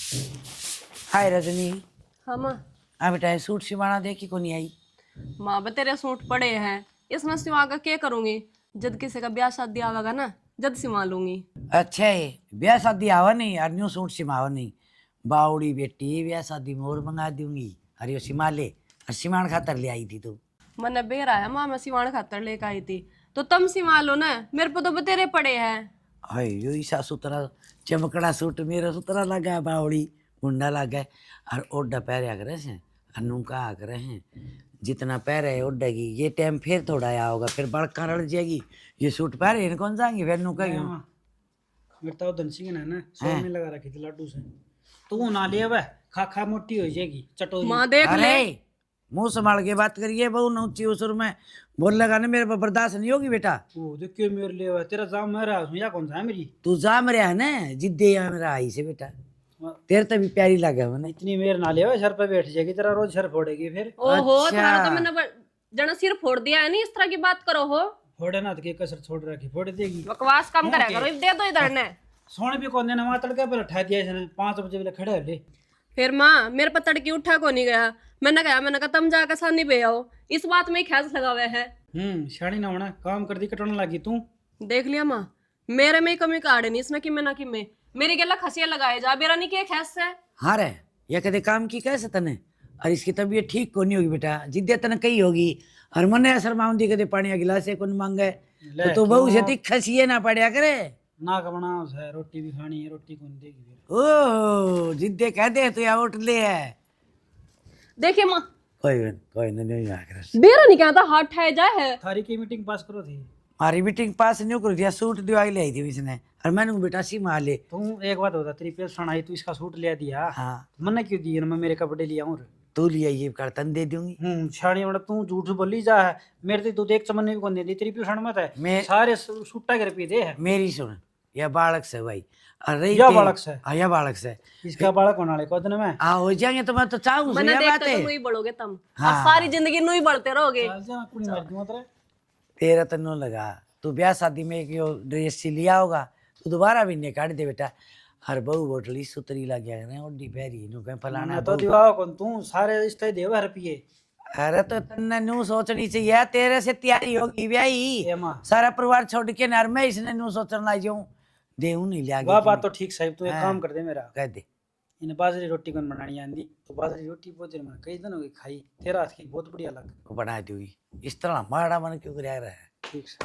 हाय रजनी। हाँ माँ। हाँ बेटा, ये सूट सिवाना देखी को नहीं आई? माँ बे तेरे सूट पड़े हैं, इसमें सिवा कर क्या करूंगी? जब किसी का ब्याह शादी आवेगा ना, जब सिवा लूंगी। अच्छा है, ब्याह शादी आवा नहीं और न्यू सूट सिमावा नहीं। बावड़ी बेटी, ब्याह शादी में और मंगा दूंगी। अरे यो सिमा ले, और सिमान खातर ले आई थी तू। मैंने बेरा है माँ, मैं सिवान खातर लेकर आई थी, तो तुम सिवा लो ना, मेरे को तो बतेरे पड़े हैं। हाय यो ईसा सुतरा चमकड़ा सूट मेरा सुतरा लगा है, बावड़ी मुंडा लगा है। और ओड्डा पहरा करे से और नुका करे हैं। जितना पहरे है ओड्डा की, ये टाइम फिर थोड़ा आया होगा, फिर बड़का रड़ जाएगी। ये सूट पहरे इन कौन जाएंगे फिर नुका क्यों? मेरे तो धनसिंह ने ना सौ में लगा रखी थी लड्डू से। तू ना ले वह खा खा मोटी हो जाएगी चटोरी। माँ देख ले। अरे मुंह संभाल के बात करिए, बहु ऊंची उसुर में बोल लगा ना, मेरे पर बर्दाश्त नहीं होगी बेटा। वो देख के मेरे लिए वह तेरा जाम मेरा उसमें या कौन सा है मेरी। तू जाम रहा है ना, जिद्दे या मेरा आई से बेटा, तेरे तो भी प्यारी लगे मैंने। इतनी मेर ना ले वह सर पे बैठ जाएगी, तेरा रोज सर फोड़ेगी फिर। ओहो अच्छा। तुम्हारा तो मैंने जना सिर फोड़ दिया है, नहीं इस तरह की बात करो हो। फोड़े ना तो के कसर छोड़ रखी फोड़ देगी। बकवास कम करा करो, दे दो इधर ने। सोने भी कौन देना वहां तड़के पर उठा दिया इसने 5 बजे वाले खड़े ले। फिर माँ मेरे पर तड़की उठा को नहीं गया। मैंने कहा तुम जाकर सानी पे आओ, इस बात में ही ख्यास लगा हुआ है। शानी ना होना काम कर दी कटोना लगी तू। देख लिया माँ, मेरे में ही कमी काढ़े नहीं, इसमें कि मैं ना कि मैं मेरी गला खसिया लगाए जा, मेरा नहीं क्या खैस है। हाँ रे, ये कदे काम की कैसे तने, और इसकी तबीयत ठीक को नहीं होगी बेटा, जिद्दे तने कही होगी। और मने असर माउंदी कदे पानी का गिलास कौन मांगे, तो तू बहु से खसिए ना पड़या करे। ना का बना है, रोटी भी खानी है, रोटी कौन देगी फिर। ओ जिद्दे कह दे तो या उठ ले है। देखिए माँ, कोई नहीं आकर बेरा नहीं कहता हाथ ठाए जाए है। थारी की मीटिंग पास करो थी। हमारी मीटिंग पास नहीं कर दिया, सूट दिवाई ले आई थी इसने, और मैंने कहा, बेटा सी मार ले। तू एक बात होता तेरी पेशन आई तू इसका सूट ले दिया। हाँ मैंने क्यों दिया मैं मेरे कपड़े लिया हूँ। तू लिया ये कर्तन दे दूंगी। छाड़ी बड़ा तू झूठ बोली जा है मेरे से। तू देख चमन भी कौन दे दी तेरी पेशन मत है। मैं सारे सूटा के रुपये दे है। मेरी सुन, यह बालक से भाई, अरे या बालक से। हाँ यह बालक से। इसका बालक होने वाले को दिन में हाँ हो जाएंगे तो मैं तो चाहूँ मैंने यह बात देखता है। तुम ही बढ़ोगे, तुम हाँ। और सारी जिंदगी नू ही बढ़ते रहोगे। चल जा कुड़ी मार दूंगा तेरे। तेरा तो नो लगा, तू ब्याह शादी में एक यो ड्रेस सी लिया होगा, तू दोबारा भी नहीं काट दे बेटा। हर बहू बोटली सुतरी लग गया ना, ओडी पहरी नु कहीं फलाना मैं तो दिवाओ कौन तू सारे रिश्ते देव रुपये। अरे तो तन्ने नू सोचनी चाहिए, तेरे से तैयारी होगी ब्याही, ए माँ सारा परिवार छोड़ के नर में इसने नू सोचना लाई जाऊं, देऊ नहीं लिया वाह बात तो ठीक साहब। तू एक हाँ। काम कर दे मेरा, कह दे। इन बाजरी रोटी कौन बनानी आंदी तो बाजरी रोटी बहुत देर में कई दिन हो गई खाई, तेरा हाथ की बहुत बढ़िया लग। को बना दी हुई इस तरह माड़ा मन क्यों कर रहा है। ठीक से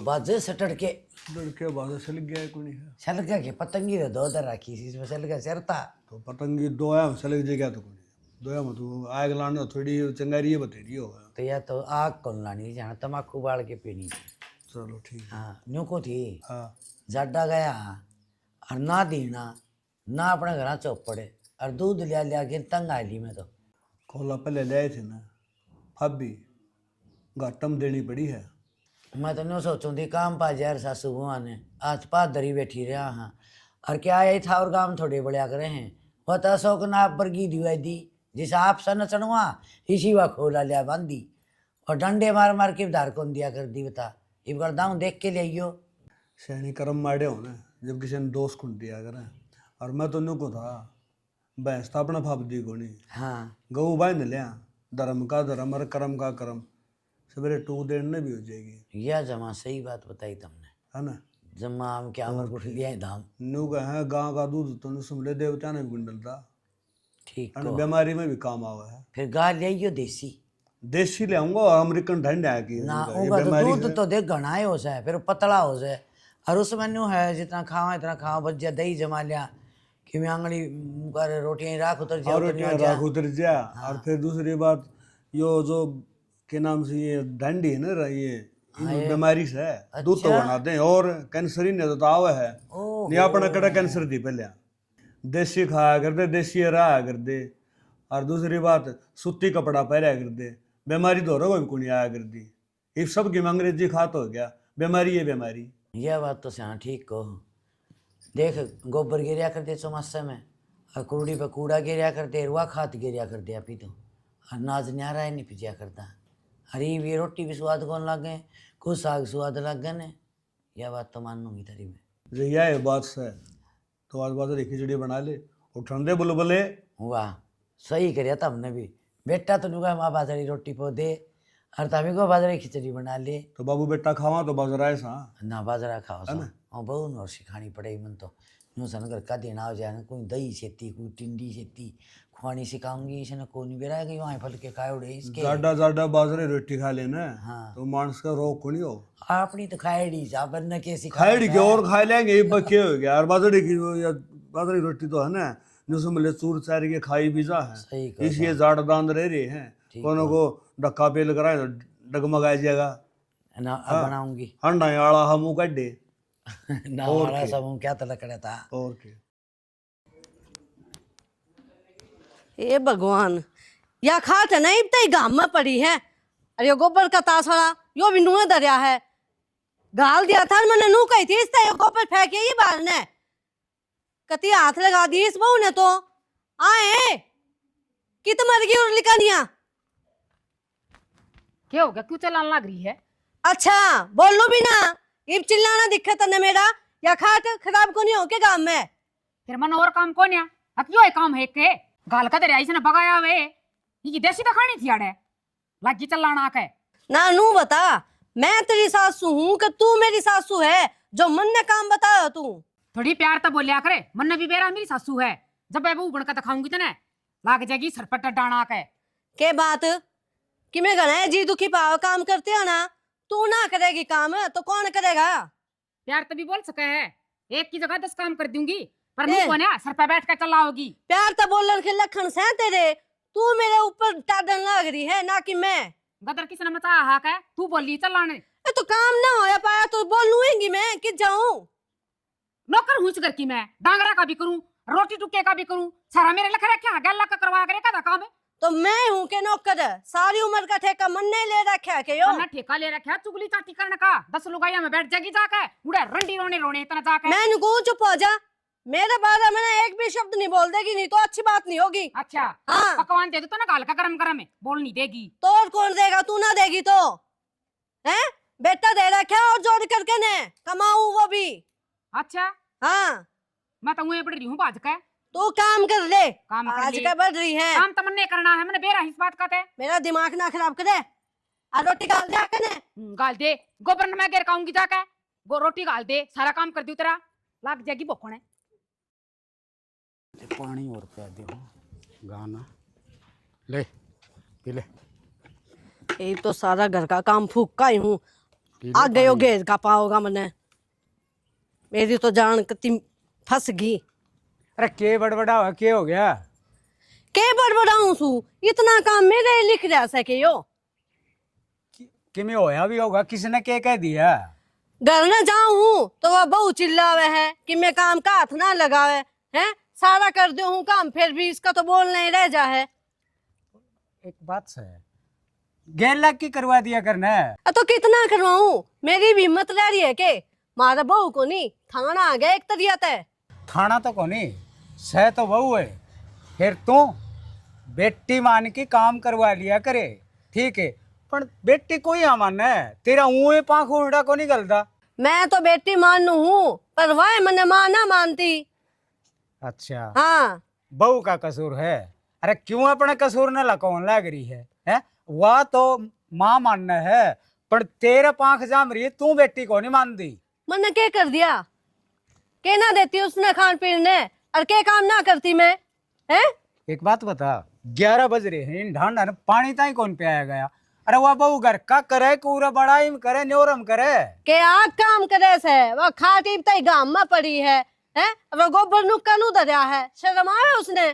बाजे सटड़ के लड़के बाद से लग गया है कोई है सलगा के पतंगी तो दो दर रखी सी, इसमें सलगा चरता तो पतंगी दोया में चले जगह तो कोई दोया में तो आग लाने थोड़ी चंगारी है बतेरी होगा। तो या तो आग कौन लानी, जहाँ तम्बाकू बाल के पीनी। चलो ठीक है। हाँ न्यू को थी हाँ जाडा गया और ना दीना ना अपने घर चौपड़े, और दूध लिया लिया के तंग आ ली मैं तो। खोला पहले ले आए थे ना, भाभी घाटम देनी पड़ी है। मैं तो न्यू सोचूं थी काम पा जाए सासू बुआ ने, आज पादरी बैठी रहा हाँ, और क्या यही था और काम थोड़े बढ़िया करे हैं। वह तो अशोक नाप पर गी दिवाई दी, जिस आप सन चढ़वा इसी वा खोला लिया बांधी, और डंडे मार मार के धार कौन दिया कर दी बता, इब कर दाऊं देख के ले आइयो। सैनी कर्म मारे हो ना, जब किसी ने दोस्त कुंड दिया करें। और मैं तो न्यू को था भैंस तो अपना भाप दी को नहीं। हाँ गऊ बांध लिया, धर्म का धर्म और कर्म का कर्म, सवेरे टूक देने भी हो जाएगी। यह जमा सही बात बताई तुमने, है ना। जमा हम क्या अमर कुछ लिया है धाम। न्यू का है गाँव का दूध तो सुमले देवता ने भी गुंडलता, ठीक और को बीमारी में भी काम आवा है। फिर गा ले आइयो देसी देसी ले आऊंगा और अमेरिकन ठंड आएगी ना, ये उनका तो बीमारी दूध है। तो देख घना हो जाए, फिर पतला हो जाए, और उसमें न्यू है जितना खावा इतना खावा, बच जा दही जमा लिया कि मैं आंगली कर रोटियां राख उतर जा और उतर रोटियां जा। राख उतर जा। और फिर दूसरी बात यो जो के नाम से ये डंडी है ना ये इन बीमारी से है, दूध तो बनाते हैं, और कैंसर ही नहीं तो आवे है नहीं अपना कड़ा कैंसर दी पहले। देसी खाया कर दे, देसी रहा कर दे। और दूसरी बात सूती कपड़ा पहना कर दे, बीमारी तो रोग भी कोई आया कर दी। ये सब की अंग्रेजी खात हो गया, बीमारी है बीमारी। यह बात तो हाँ ठीक को देख, गोबर गिरिया करते चौमासे में, और कुड़ी पे कूड़ा गिरिया करते, रुआ खात गिरिया करते आप ही तो, और नाज न्यारा ही नहीं पिजिया करता। अरे ये रोटी भी स्वाद कौन लगे, कुछ साग स्वाद लग गए ने, यह बात तो मानूंगी तेरी मैं। जो यह है बात से तो आज बाजरे की खिचड़ी बना ले और ठंडे बुलबुले। वाह सही करिया तुमने भी। बेटा तो नुका माँ बाजरी रोटी पो दे और तभी को बाजरे की खिचड़ी बना ले। तो बाबू बेटा खावा तो बाजरा है सा ना बाजरा खाओ सा और बहु नौर सिखानी पड़ेगी मन तो। यूँ सन घर का देना हो जाए कोई दही सेती कोई टिंडी सेती खुआनी सिखाऊंगी इसने कौन बेरा गई वहाँ फल के खाए उड़े इसके। ज्यादा ज्यादा बाजरे रोटी खा लेना हाँ। तो मानस का रोग को नहीं हो। अपनी तो खाएड़ी साबर न के सिखा खाएड़ी के और खा लेंगे ये बच्चे हो गया। और बाजरे की या बाजरे रोटी तो है ना जिसमें मिले चूर चार के खाई भी जा सही है कहा। इसलिए जाड़ दांद रह रहे हैं कोनो को डक्का पेल कराए तो डगमगाया जाएगा ना अब बनाऊंगी हंडा आला हम कड्डे ना हमारा सब क्या तलक रहा था। और के ए भगवान या खाट है नहीं तो गाम में पड़ी है। अरे यो गोबर का तासड़ा यो भी नुए दरिया है गाल दिया था मैंने नू कही थी इससे गोबर फेंके ही बाहर ने कति हाथ लगा दी इस बहू ने तो आए कित मर गई और लिकानिया। क्या हो गया क्यों चलाने लग रही है? अच्छा बोलो भी ना इब चिल्लाना दिक्कत है मेरा या खाट खराब को नहीं हो के गांव में फिर मन और काम कौन है? क्यों है काम है के गाल का दरिया इसने भगाया वे ये देसी तो खानी थी अड़े लागी चलाना के ना नू बता मैं तेरी सासू हूँ कि तू मेरी सासू है जो मन ने काम बताया तू। थोड़ी प्यार तो बोलिया करे मन ने भी बेरा मेरी सासू है जब मैं वो बनकर दिखाऊंगी तो ना लाग जाएगी सरपट डाना के बात कि मैं गना जी दुखी पाव काम करते हो ना तू ना करेगी काम तो कौन करेगा। प्यार तो भी बोल सके है एक की जगह 10 काम कर दूंगी पर मुंह को ना सर पे बैठ कर चलाओगी। प्यार तो बोलन के लक्षण से तेरे तू मेरे ऊपर टाडन लग रही है ना कि मैं गदर किसने मचाया हाक है तू बोली चलाने ए तो काम ना होया पाया तो बोलूंगी मैं कि जाऊं नौकर हूँ कर की मैं डांगरा का भी करूं रोटी टुक्के का भी करूं सारा मेरे लख रखा गल्ला का करवा करे का काम है तो मैं हूँ के नौकर सारी उम्र का ठेका मन ने ले रखा के यो ना ठेका ले रखा चुगली चाटी करने का 10 लुगाइया में बैठ जागी जाके उड़ा रंडी रोने रोने इतना जाके मैं नुकू चुप हो जा मेरे बारे में ना एक भी शब्द नहीं बोल देगी नहीं तो अच्छी बात नहीं होगी। अच्छा हाँ। पकवान दे दो तो ना गाल का गरम गरम है बोल नहीं देगी तो और कौन देगा तू ना देगी तो है बेटा दे रखा और जोड़ करके ने कमाऊ वो भी। अच्छा हाँ मैं तो वहीं पड़ रही हूँ बाज का तू काम कर ले काम कर आज ले। का बढ़ रही है काम तो मन करना है मैंने बेरा इस बात का थे मेरा दिमाग ना खराब करे आ रोटी गाल दे कने गाल दे गोबर में गिर खाऊंगी जाके गो रोटी गाल दे सारा काम कर दी तेरा लाग जाएगी बोखने पानी और पिया दे गाना ले पी ले ये तो सारा घर का काम फूका ही हूँ आ गयो घेर का पाओगा मने मेरी तो जान कति फंस गई। अरे के बड़बड़ा हुआ के हो गया के बड़बड़ाऊं सू इतना काम मेरे लिख रहा सके यो कि में होया भी होगा किसने के कह दिया घर न जाऊं तो वह बहु चिल्लावे है कि मैं काम का हाथ ना लगावे है सारा कर दे हूँ काम फिर भी इसका तो बोलना ही रह जा है। एक बात से 11 लाख की करवा दिया करना है तो कितना करवाऊं मेरी भी हिम्मत रह रही है के मारा बहू को नहीं थाना आ गया एक तरिया तय थाना तो कोनी सह तो बहू है फिर तू बेटी मान की काम करवा लिया करे ठीक है पर बेटी कोई अमान है तेरा ऊए पाख उड़ा को नहीं गलता। मैं तो बेटी मान हूँ पर वह मैंने माँ ना मानती। अच्छा हाँ बहू का कसूर है। अरे क्यों अपने कसूर न लकौन लग रही है वह तो माँ मानना है पर तेरे पाख जाम रही है तू बेटी को नहीं मानती। मैंने क्या कर दिया के ना देती उसने खान पीन ने और के काम ना करती मैं है। एक बात बता 11 बज रहे हैं इन ढांडा ने पानी ताई कौन पियाया गया। अरे वह बहू घर का करे पूरा बड़ाई में करे न्योरम करे के आग काम करे से वह खाटी तई गाम में पड़ी है अब गोबर नु कनु दरिया है शर्म आवे उसने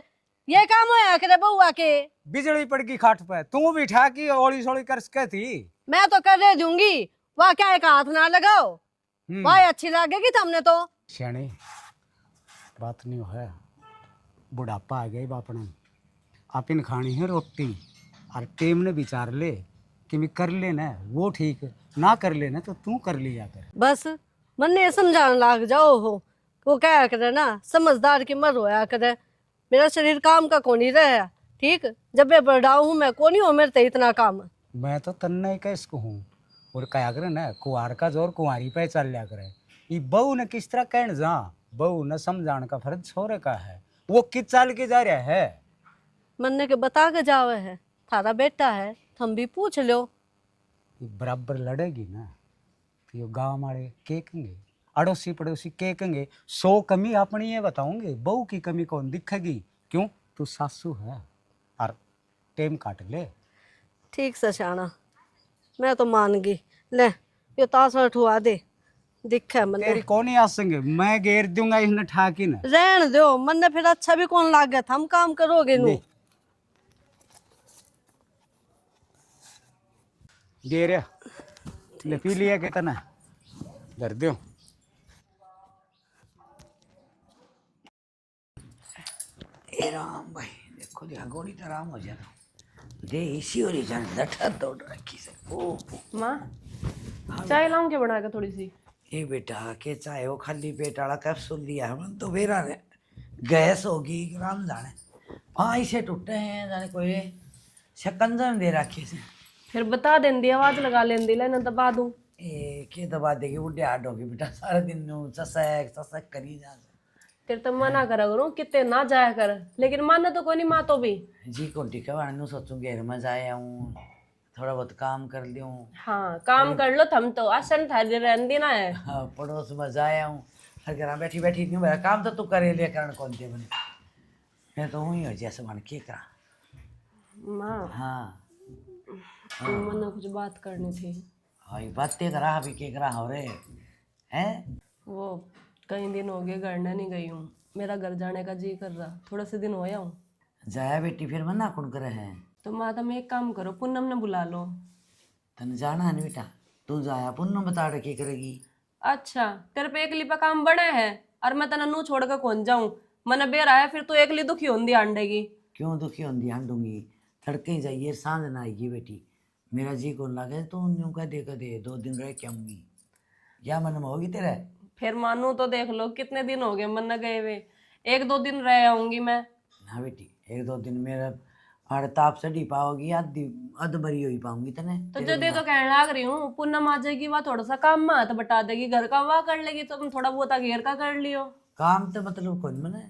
ये काम होया करे बहुआ के बिजली पड़ गई खाट पे तू भी ठाकी ओली सोली कर सके थी। मैं तो कर दे दूंगी वह क्या एक हाथ ना लगाओ वह अच्छी लगेगी तुमने तो श्याणी बात नहीं है बुढ़ापा आ गई बापने आप इन खानी है रोटी और टेम ने विचार ले कि मैं कर लेना वो ठीक है ना कर लेना तो तू कर लिया कर बस मन ने समझाने लग जाओ हो वो क्या करे ना समझदार की मर होया करे मेरा शरीर काम का कोनी रहा ठीक जब मैं बड़ा हूँ मैं कोनी हूँ मेरे ते इतना काम मैं तो तन्ने का इसको हूँ और कहा करे ना कुंवार का जोर कुंवारी पे चल लिया करे। ये बहू ने किस तरह कहने जा, बहू ने समझाने का फर्ज छोरे का है, वो किस चाल के जा रहा है। मन्ने के बता के जावे है, थारा बेटा है, थम भी पूछ लो। ये बराबर लड़ेगी ना तो ये गाँव वाले के कहेंगे, अड़ोसी पड़ोसी के कहेंगे, 100 कमी अपनी ये बताऊंगे, बहू की कमी कौन दिखेगी। क्यों, तू सासू है और टेम काट ले। ठीक से शाना, मैं तो मान गई। ले ये तासर ठुआ दे, दिखे मन्ने। तेरी कौन ही आसेंगे, मैं घेर दूंगा इसने ठाकी न। रहन दो मन्ने, फिर अच्छा भी कौन लागे, हम काम करोगे नु। दे रहा ले पी लिया कितना धर दो। ए राम भाई, देखो देखा गोली तो आराम हो जाता दे इसी और जान लठा दौड़ रखी से। ओ माँ चाय लाऊं क्या बना के थोड़ी सी? ये बेटा के चाहे वो खाली पेट वाला कैप्सूल दिया है तो बेरा ने गैस होगी राम जाने। हाँ इसे टूटे हैं जाने कोई शकंजा में दे रखे से। फिर बता देंदी, आवाज लगा लेंदी, लेना दबा दूं। ए के दबा देगी बुढ़े हाड होगी बेटा, सारा दिन ससक ससक करी जा। फिर तो मना करा करूँ कितने ना जाया कर, लेकिन माने तो कोई नहीं, माँ तो भी जी कौन ठीक है वाणु सोचूं घर में जाए आऊँ, थोड़ा बहुत काम कर लूँ। हाँ काम कर लो, थम तो आसन थारी रहती ना है। हाँ पड़ोस में जाए आऊँ, हर घर बैठी बैठी नहीं मेरा काम तो तू करे ले कारण कौन दे बने, मैं तो हूँ ही हो जैसे मन के करा। माँ हाँ मना कुछ बात करनी थी। हाँ ये बातें करा अभी के करा हो रहे हैं। वो कई दिन हो गए घर नहीं गई हूँ, मेरा घर जाने का जी कर रहा, थोड़ा से दिन होया हूँ। जाया बेटी फिर मना कौन करे है। तो माता में एक काम करो, पूनम ने बुला लो। तन जाना है बेटा, तू जाया पुन्नू बता रहे की करेगी। अच्छा तेरे पे एकली पे काम बड़ा है और मैं तना नू छोड़ कर कौन जाऊं, मना बेरा है फिर तू एकली दुखी होंदी आंडेगी। क्यों दुखी होंगी हांडूंगी, तड़के ही जाइए सांझ ना आएगी बेटी, मेरा जी कौन लगे तो न्यू का दे 2 दिन रह के आऊंगी, या मन में होगी तेरा। फिर मानू तो देख लो कितने दिन हो गए मन गए हुए, 1-2 दिन रह आऊंगी मैं। हाँ बेटी 1-2 दिन मेरा ताप से डी पाओगी, अध मरी हो ही पाऊंगी तने। तो जदे तो कहने लाग रही हूँ, पूनम आ जाएगी, वह थोड़ा सा काम में हाथ बटा देगी, घर का वाह कर लेगी, तो तुम थोड़ा बहुत घेर का कर लियो। काम तो मतलब कौन मने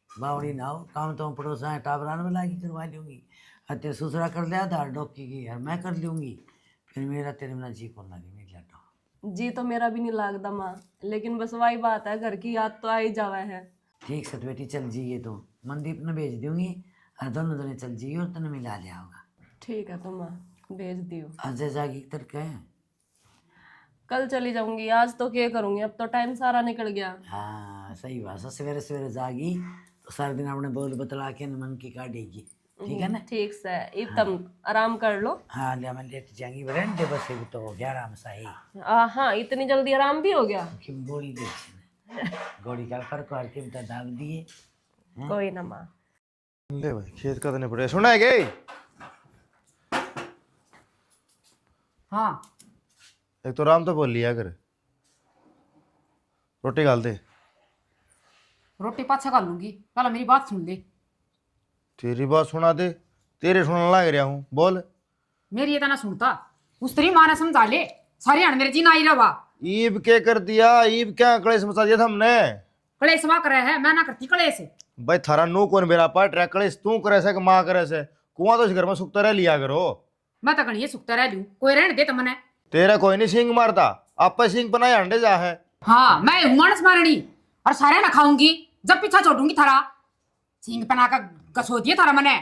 बावड़ी ना हो, काम तो पड़ोसा टाबरान में लागी करवा लूंगी, तेरे ससुरा कर लिया धार डोकी की यार मैं कर लूंगी, फिर मेरा तेरे में जी कौन लगे मेरी लाटो। जी तो मेरा भी नहीं लागदा माँ, लेकिन बस वही बात है, घर की याद तो आ ही जावा है। ठीक से बेटी चल जाइए, तो मनदीप ने भेज दूंगी और दोनों जने चल जाइए और तने मिला लिया होगा। ठीक है तो माँ भेज दियो। अजय जागी तक है। कल चली जाऊंगी, आज तो क्या करूंगी, अब तो टाइम सारा निकल गया। हाँ सही बात है, सवेरे सवेरे जागी तो सारा दिन अपने बोल बतला के मन की काटेगी, ठीक है ना। ठीक से अब तुम आराम कर लो। हाँ लिया मैं लेट जाएंगी बरंडे बस एक तो हो गया आराम सा ही। हाँ इतनी जल्दी आराम भी हो गया। कि गोली देख गोली का फर्क करके बता दाब दिए। कोई ना माँ। ले भाई खेत का तो नहीं पड़े सुना है गई। हाँ एक तो राम तो बोल लिया कर, रोटी डाल दे। रोटी पाछा खा लूंगी, पहले मेरी बात सुन ले। तेरी बात सुना दे, तेरे सुनने लग रहा हूँ, बोल। मेरी ये तो ना सुनता, उस तेरी माँ ने समझा ले, सारी हण मेरे जी ना आई रवा। ईब के कर दिया, ईब क्या कलेश मचा दिया था हमने। कलेश वा करे है, मैं ना करती कलेश। भाई थारा नो कौन मेरा पाट रहा कलेश, तू करे से कि माँ करे से, कुआं तो इस घर में सुखता रह लिया करो। मैं तो कहीं सुखता रह लूं, कोई रहने दे तमने। तेरा कोई नहीं सिंग मारता, आप सिंग बनाए अंडे जा है। हाँ मैं हूँ मानस मारणी, और सारे ना खाऊंगी, जब पीछा छोड़ूंगी थारा सिंग बना कर कसो दिए थारा मने।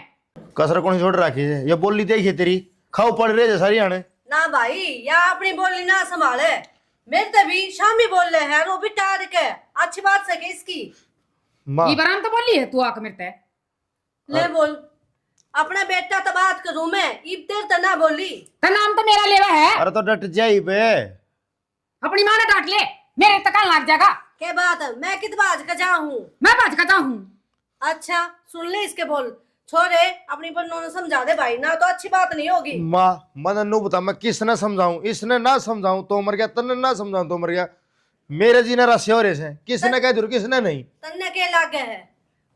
कसर कौन छोड़ रखी है, ये बोली देखिए तेरी खाओ पड़ रहे सारी आने ना भाई, या अपनी बोली ना संभाले, मेरे तभी शामी बोल रहे हैं, वो भी टार के अच्छी बात सके इसकी। माँ ये बराम तो बोली है तू आके मेरे ते। ले बोल, अपना बेटा तो बात करूं मैं, इब देर तो ना बोली। तेरा नाम तो मेरा लेवा है। अरे तो डट जाई बे, अपनी माँ ने डांट ले, मेरे तक लग जाएगा। के बात है, मैं कित बाज का जा हूँ। मैं बाज का हूँ। अच्छा सुन ले इसके बोल, छोरे अपनी बन्नों ने समझा दे भाई, ना तो अच्छी बात नहीं होगी। माँ मन नु बता मैं किसने समझाऊं, इसने ना समझाऊं तो मर गया, तन्ने ना समझाऊं तो मर गया, मेरे जी ने रस्से हो रहे से, किसने कह दूर किसने नहीं। तन्ने के लागे है,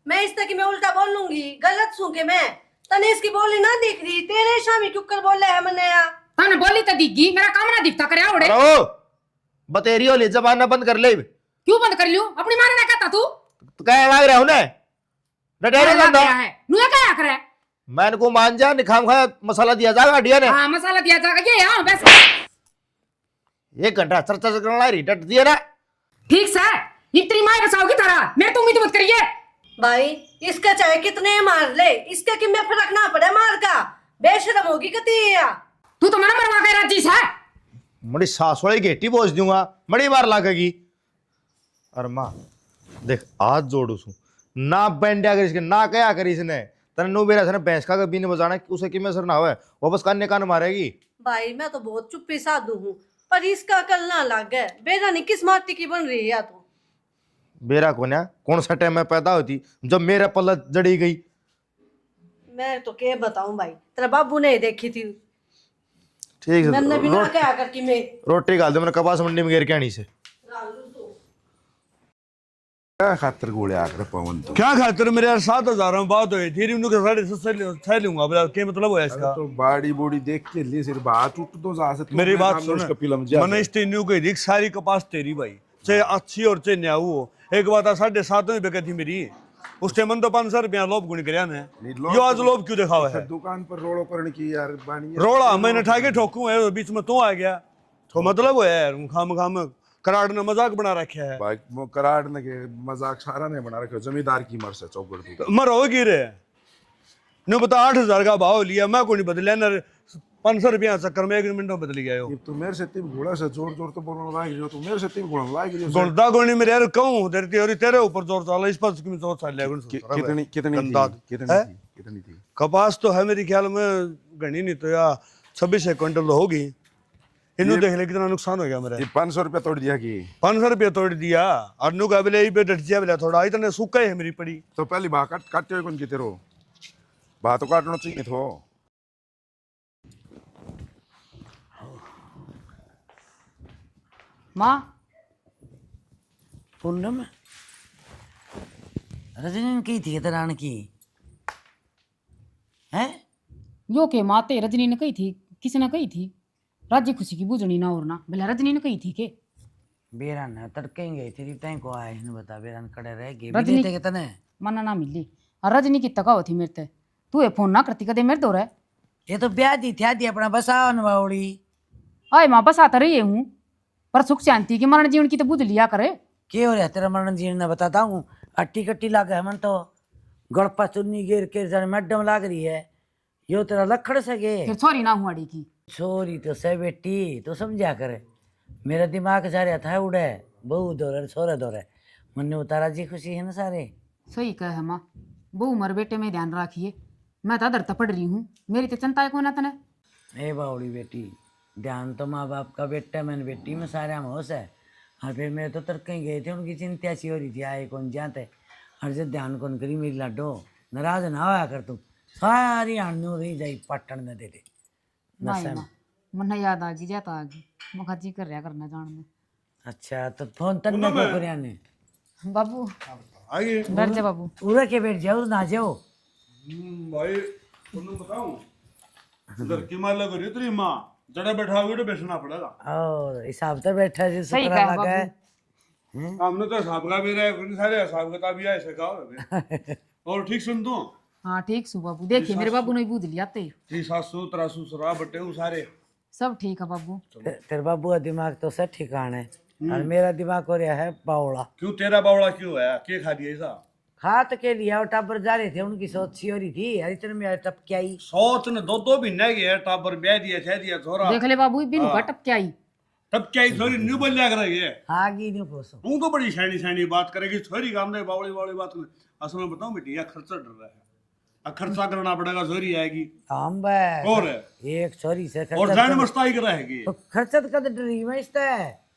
मैं इस तक मैं उल्टा बोलूंगी, गलत सुन के मैं तने इसकी बोली ना दिख रही, तेरे शामी क्यों कर बोल रहे है मने या। तने बोली तो दिखगी, मेरा काम ना दिखता करे आवड़े। अरे ओ बतेरी हो ले, जबान ना बंद कर ले। क्यों बंद कर लियो? अपनी मां ने ना कहता तू तो कह लग रहा हूं ने डटेरे लग बंदा गया है नुए क्या करे। मैंने को मान जा, निखाम खा मसाला दिया जागा हड्डिया ने। हाँ मसाला दिया जाएगा ये। हाँ बस 1 घंटा चर्चा करने ला रही, डट दिया ना। ठीक से इतनी माँ बचाओगी तारा, मेरे तो उम्मीद मत करिए। भाई इसका चाहे कितने मार ले, इसका कि मैं फर्क ना पड़े मार का। बेशरम होगी कती या तू तो मना मरवा के राजी है। मड़ी सास वाली गेटी बोझ दूंगा, मड़ी बार लागेगी। और माँ देख आज जोड़ू सू ना बैंड अगर इसके ना क्या करी इसने तने नो बेरा से भैंस का बीने बजाना उसे कि में असर ना होवे, वापस कान कान मारेगी। भाई मैं तो बहुत चुप्पी साधु हूँ, पर इसका कल ना लग है। बेरा नहीं किस माटी की बन रही है तू। बेरा कौन सा टाइम में पैदा होती जब मेरा पल्ला जड़ी गई। मैं तो क्या बताऊं भाई, तेरा बाबू ने देखी थी। ठीक मैंने भी ना है क्या कर कि मैं रोटी गाल दे, मैंने कपास मंडी में गिर के आनी से। क्या खातर गोले आकर पवन तो क्या खातिर मेरे यार 7,000 में बात हुई थी, इनको 7.5 लूंगा। बोला क्या मतलब है इसका? तो बाड़ी बोड़ी देख के लिए सिर्फ बात उठ तो जा सकते। मेरी बात सुन, मैंने इस तीनों को दी सारी कपास तेरी भाई, चाहे अच्छी और चाहे न्याऊ हो। एक बात 7.5 में बिका थी मेरी, उस टाइम तो 500 रुपया लोभ गुण कर यो आज लोभ क्यों दिखावा है? दुकान पर रोड़ो करने की यार बानी रोड़ा मैंने ठाके ठोकू है, बीच में तू आ गया तो मतलब है यार। खाम खाम कराड़ ने मजाक बना रखा है। भाई वो कराड़ ने के मजाक सारा ने बना रखा, जमींदार की मर से चौगड़ तू मर हो गिरे नु बता 8,000 का भाव लिया, मैं को नहीं बदलिया ना 500 रुपया चक्कर में 1 मिनट में बदल गया। ये तो मेरे से तीन घोड़ा से जोर जोर तो बोलने लायक जो तू मेरे से तीन घोड़ा लायक जो गोलदा गोनी मेरे यार कहूं तेरी और तेरे ऊपर जोर चला, इस पर की जोर चल लिया। कितनी कितनी कितनी थी कपास तो है मेरे ख्याल में घनी नहीं तो या 26 क्विंटल तो होगी। इन्हों देख ले कितना नुकसान हो गया मेरा। ये 500 रुपया तोड़ दिया कि 500 रुपया तोड़ दिया और नु का बेले पे डट जा बेला थोड़ा इतने सूखा है मेरी पड़ी। तो पहली बात काटते हुए कौन की तेरो बात तो काटना चाहिए थो। माँ पूनम रजनी की थी तरान की है यो के माते रजनी ने कही थी, किसने कही थी? राज्य खुशी की बुझनी ना और ना भला रजनी ने कही थी के बेरान तड़के गई थी तैं को आए न बता बेरान कड़े रह गए रजनी देते के तने मना ना मिली। और रजनी की तका होती मेरे ते, तू ये फोन ना करती कदे मेरे दो रहे। ये तो ब्याह दी थी आदि अपना बसाओ नवाउड़ी। आए माँ बस आता रही हूँ, पर सुख शांति की मरण जीवन की तो बुझ लिया करे। के हो रहा तेरा मरण जीवन ने बताता हूँ अट्टी कट्टी लागे मन तो गड़पा चुन्नी गिर के जन मैडम लाग रही है। यो तेरा लखड़ सके फिर छोरी ना हूँ अड़ी की छोरी तो से बेटी तो समझा करे। मेरा दिमाग जा रहा था उड़े बहू दौरे छोरे दौरे मन उतारा जी खुशी है ना सारे। सही कह है माँ, बहू मर बेटे में ध्यान रखिए। मैं तो दर पड़ रही हूँ, मेरी तो चिंता है को ना तने। ए बावड़ी बेटी ध्यान तो माँ बाप का बेटा मैंने बेटी में सारे हम होश है। और फिर मेरे तो तर्क ही गए थे उनकी चिंता सी हो रही थी आए कौन जाते और जब ध्यान कौन करी मेरी लाडो नाराज ना होया कर तू सारी आनू रही जाई पाटन न दे दे नहीं माँ मन याद आ गई जाता आ गई मुखा जी कर रहा करना जान में। अच्छा तो फोन तन में को करिया ने बाबू आगे डर जा बाबू उड़ा के बैठ जाओ ना जाओ भाई तुमने बताऊं इधर की माल लग रही तेरी माँ जड़ा बैठा हुआ तो बैठना पड़ेगा। और हिसाब से बैठा जी सही शुक्र कहा लगा है। हमने तो हिसाब का भी रहा है, सारे हिसाब किताब भी ऐसे का और ठीक सुन तू हाँ ठीक सु बाबू, देखिए मेरे बाबू ने बुझ लिया ते जी 700 300 शराब बटे वो सारे सब ठीक है बाबू। तेरे बाबू का दिमाग तो सब ठिकाने और मेरा दिमाग हो रहा है बावड़ा। क्यों तेरा बावड़ा क्यों है? के खा दिया ऐसा? खात के लिया और टाबर जा रहे थे उनकी सोच सी हो रही थी अरे इतने में टपकी आई सोच ने दो महीने गए टाबर ब्याह दिया छह दिया छोरा देख ले बाबू बिन घटक क्या आई तब क्या छोरी न्यू बोल जा कर है। आगे नहीं पोसो तू तो बड़ी सैनी बात करेगी छोरी काम दे बावड़ी बावड़ी बात में। असल में बताऊं बेटी यह खर्चा डर रहा है, अब खर्चा करना पड़ेगा छोरी आएगी हम बे और एक छोरी से और जान मस्ताई कर रहेगी तो खर्चा तो कद डरी मैं इसते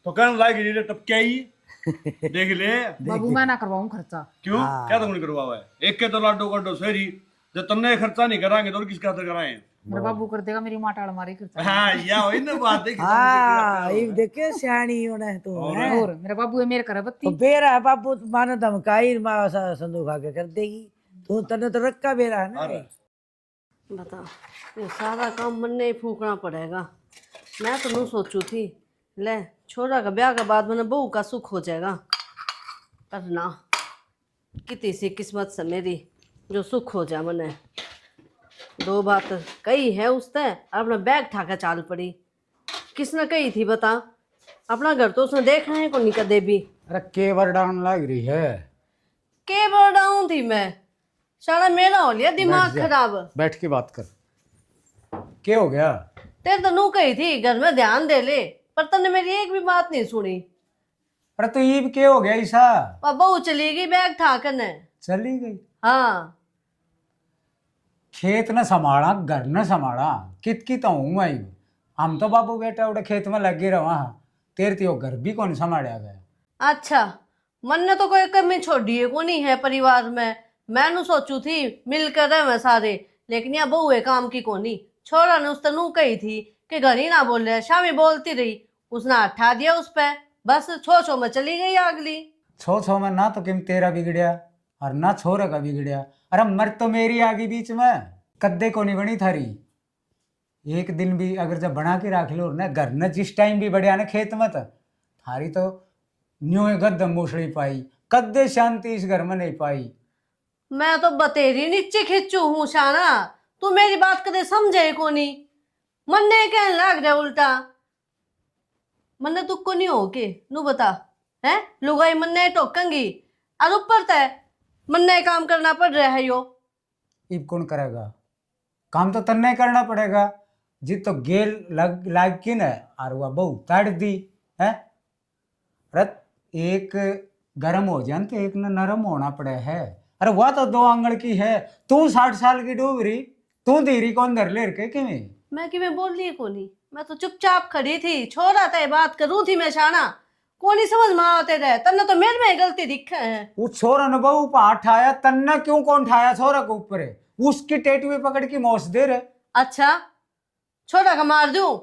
तो कहने लायक ये टप क्या ही देख ले बाबू मैं ना करवाऊं खर्चा। क्यों क्या तुमने करवावा है? एक के तो लाडो काटो सही जब तुमने खर्चा नहीं कराएंगे तो और किसका तो कराएं? मेरे बाबू कर देगा, मेरी माँ टाड़ मारी खर्चा। हाँ या वही ना बात है हाँ एक देखे सियानी होना है तू हैं? और मेरे बाबू है मेरे कर तो बत्ती बेरा है बाबू मानो धमकाई माँ संदूक आके कर देगी तू तने तो रक्का बेरा है ना। बता ये सारा काम मन नहीं फूकना पड़ेगा। मैं तो नहीं सोचू थी ले छोरा का ब्याह के बाद मैंने बहू का सुख हो जाएगा, पर ना कितनी सी किस्मत से मेरी जो सुख हो जाए। मैंने 2 बात कही है उसने, अपना बैग ठाकर चाल पड़ी। किसने कही थी बता? अपना घर तो उसने देखा है को नहीं कदे भी। अरे केवर डाउन लग रही है। के बड़ाऊं थी मैं, सारा मेरा हो लिया दिमाग जा। खराब। बैठ के बात कर। क्या हो गया? तेरे तो नू कही थी घर में ध्यान दे ले, पर तूने मेरी एक भी बात नहीं सुनी। अरे तो ये क्या हो गया ईसा? और बहू चली गई बैग ठाकर ने। चली गई? हाँ, खेत न संभाला, घर न संभाला, कित तो हूँ आई। हम तो बाबू बेटा उड़े खेत में लगे रहा, तेरे तो घर भी कौन संभालिया गया। अच्छा मन ने तो कोई कमी छोड़ी है को नहीं है परिवार में। मैं नू सोचू थी मिलकर रहे सारे, लेकिन यहाँ बहू है काम की कोनी। छोरा ने उसने नू कही थी कि घड़ी ना बोले, शामी बोलती रही, उसने हटा दिया उस पे, बस छो छो में चली गई अगली। छो में ना तो किम तेरा बिगड़िया और ना छोरे का बिगड़िया। अरे मर तो मेरी आगे बीच में कद्दे को नहीं बनी थारी। एक दिन भी अगर जब बना के रख लो ना घर न जिस टाइम भी बढ़िया ना खेत में तो थारी तो न्यू गद्दम मूसड़ी पाई, कद्दे शांति इस घर में नहीं पाई। मैं तो बतेरी नीचे खिंचू हूँ शाना, तू मेरी बात कदे समझे को नहीं। मन ने कहने लग रहा उल्टा, मन ने तुक्को नहीं हो के नू बता है लुगाई मन ने टोकेंगी और ऊपर तय मन ने काम करना पड़ रहा है यो। इब कौन करेगा काम? तो तन्ने करना पड़ेगा। जी तो गेल लाग की न और वह बहु ताड़ दी है। रत एक गर्म हो जान तो एक न नरम होना पड़े है। अरे वह तो 2 आंगन की है, तू 60 साल की डूबरी, तू धीरी कौन धर ले रखे कि मैं कि मैं बोल रही को नहीं, मैं तो चुपचाप खड़ी थी, छोरा तय बात करूँ थी मैं शाना, को नहीं समझ में आते रहे। तन्ने तो मेरे में गलती दिखे है। वो छोरा ने बहु पर हाथ ठाया, तन्ने क्यों कौन ठाया छोरा के ऊपर है? उसकी टेटवी पकड़ के मौस दे रहे। अच्छा छोरा का मार दूं,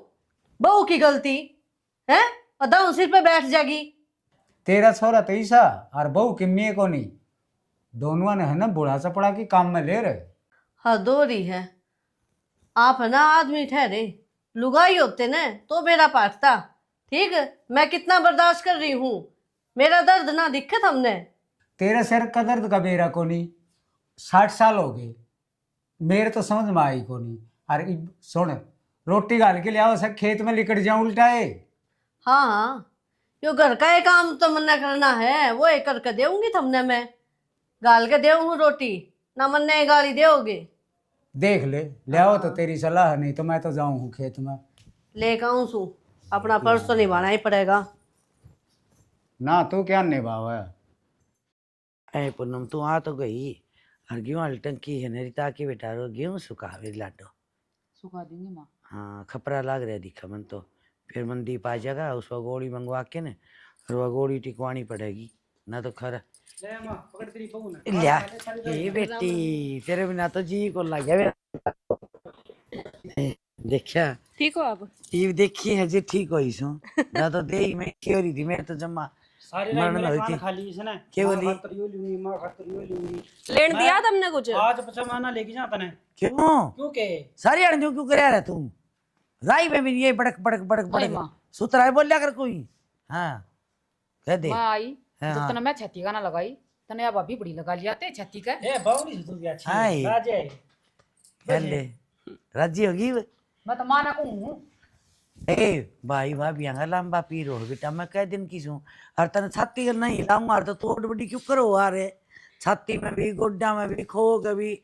बहू की गलती है और दाऊ सिर पे बैठ जाएगी। तेरा छोरा तो ईसा और बहु किम्मी को नहीं, दोनों ने है ना बुढ़ा चपड़ा की काम में ले रहे। हदोरी है आप है ना आदमी ठहरे, लुगाई होते न तो मेरा पाटता। ठीक मैं कितना बर्दाश्त कर रही हूँ, मेरा दर्द ना दिखे हमने। तेरे सिर का दर्द का बेरा को नहीं, 60 साल हो गए, मेरे तो समझ में आई को नहीं। अरे सुन रोटी गाल के लिया सब खेत में लिकड़ जाऊं उल्टाए। हाँ हाँ यो घर का एक काम तो मन्ना करना है, वो एक करके देऊंगी थमने मैं, गाल के देऊंगी रोटी ना मन्ने गाली देओगे। देख ले आओ तो तेरी सलाह, नहीं तो मैं तो जाऊं हूँ खेत में। लेकर आऊं सू, अपना पर्स तो निभाना ही पड़ेगा ना। तो क्या निभावा ऐ पूनम तू आ तो गई और गेहूँ वाली टंकी है मेरी, ताकि बेटा रो गेहूँ सुखावे लाडो। सुखा देंगे माँ। हाँ खपरा लग रहा दिखा मन तो, फिर मंदीप आ जाएगा उसको गोली मंगवा के न, और वह गोली टिकवानी पड़ेगी ना तो खरा। ले माँ पकड़ तेरी बहू ने। लिया ये बेटी तेरे बिना तो जी को लग गया देखा। ठीक हो आप? ये देखी है जी ठीक हो इसो ना तो दे ही मैं क्यों रही थी, मेरे तो जम्मा सारे मरण मेरे हुई कान थी। खाली इसने। क्या माँ बोली? खातर यो लूंगी, माँ खातर यो लूंगी। लेन दिया तुमने कुछ? आज पचमाना लेके जा तने। क्यों क्यों के? सारी आने क्यों करे रहा तुम? राई में भी ये बड़क बड़क बड़क अरे बड़क माँ। सुतरा है बोल लिया कर कोई। हाँ कह दे। माँ आई हाँ, जब हाँ। तने मैं छत्ती का ना लगाई तने अब अभी बड़ी लगा लिया ते छत्ती का। ए बावली से तू भी अच्छी हाय। है राजे। कह ले राजी होगी। मैं तो माना कहूँ ए भाई भाभी यहाँ लंबा पीर हो बेटा, मैं कह दिन की सूं और तने छाती का नहीं लाऊंगा तो तोड़ बड़ी क्यों करो आ रे? छाती में भी गोड्डा में भी खो कभी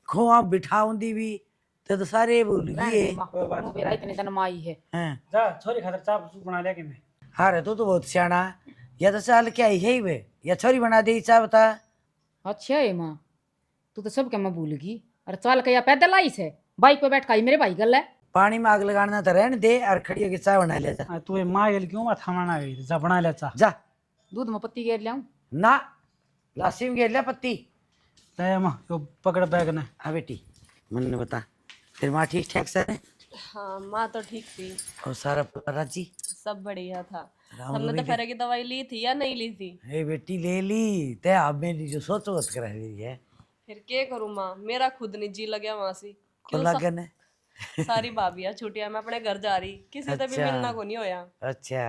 खोआ बिठाऊंदी भी तो सारे भूल गए। मेरा इतने दिन माँ आई है। हैं जा छोरी खातर चाप चूप बना लिया के मैं। अरे तू तो बहुत सियाना, या तो चाल क्या ही है वे या छोरी बना दे चाह बता। अच्छा है माँ, तू तो सब क्या मैं भूल गई। अरे चाल के या पैदल आई से बाइक पे बैठ के आई मेरे भाई गल है। पानी में आग लगाना तो रहने दे और खड़ी होके चाय बना ले जा। तू माँ गेल क्यों माथा माना गई जा बना ले चा। जा दूध में पत्ती घेर लियाऊं। ना लासी में घेर लिया पत्ती। ले माँ यो पकड़ बैग ने। हाँ बेटी मन ने बता फिर माँ ठीक ठाक सर है? हाँ माँ तो ठीक थी, और सारा राजी? सब बढ़िया था। राम हमने बेटे। तो फरे की दवाई ली थी या नहीं ली थी? हे बेटी ले ली ते अब मेरी जो सोच करा रही है फिर क्या करूँ माँ, मेरा खुद नहीं जी लगे वहां से। को लगन है सारी भाभियां छुट्टियां में अपने घर जा रही, किसी से भी अच्छा। मिलना को नहीं होया। अच्छा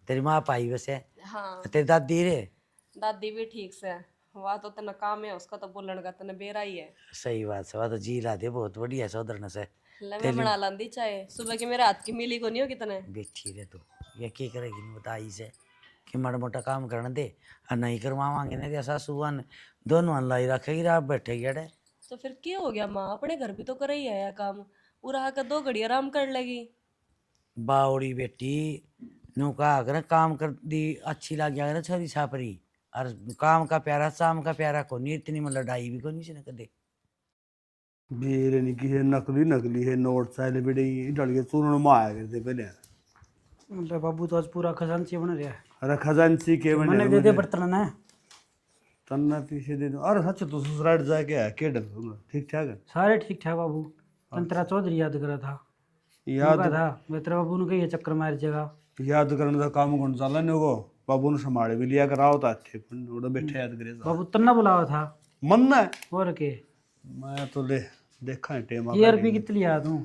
तेरी माँ पाई वैसे, हाँ तेरी दादी रे? दादी भी ठीक से, वह तो तना काम है उसका, तो बोलन का तना बेरा ही है। सही बात से, वह तो जी ला दे बहुत बढ़िया सौदरन से। ले मैं बना लांदी चाय, सुबह की मेरे हाथ की मिली को नहीं हो कितने। बैठी रे तू, ये की करेगी नहीं बता आई से कि माड़ा मोटा काम करने दे, और नहीं करवावांगे ना जैसा सुबह दोनों लाई रखेगी, आप बैठेगी अड़े। तो फिर क्या हो गया माँ, अपने घर भी तो कर ही है काम, पूरा आकर 2 घड़ी आराम कर लेगी। बावड़ी बेटी नु कहा कर काम कर दी अच्छी लग गया ना छोरी छापरी, और काम का प्यारा शाम का प्यारा को नहीं, इतनी मतलब लड़ाई भी को नहीं से कदे। बेरे नहीं की है, नकली है, नोट साइल भी नहीं डल के चूर्ण में आया करते पहले। मतलब बाबू तो आज पूरा खजांची बन रहा है। अरे खजांची के बने मैंने दे दे बर्तन है तन्ना पीछे दे दो। अरे सच तो ससुराल जाके है के डर ठीक ठाक है सारे ठीक ठाक बाबू। तंत्रा चौधरी याद करा था, याद था मित्र बाबू ने कही चक्कर मार जगह याद करने का काम कौन चला नहीं होगा। बाबू ने संभाले भी लिया कराओ था अच्छे बैठे याद करे बाबू तन्ना बुलावा था मन ना है। और के मैं तो ले देखा है टेम ये रुपये कितनी याद हूँ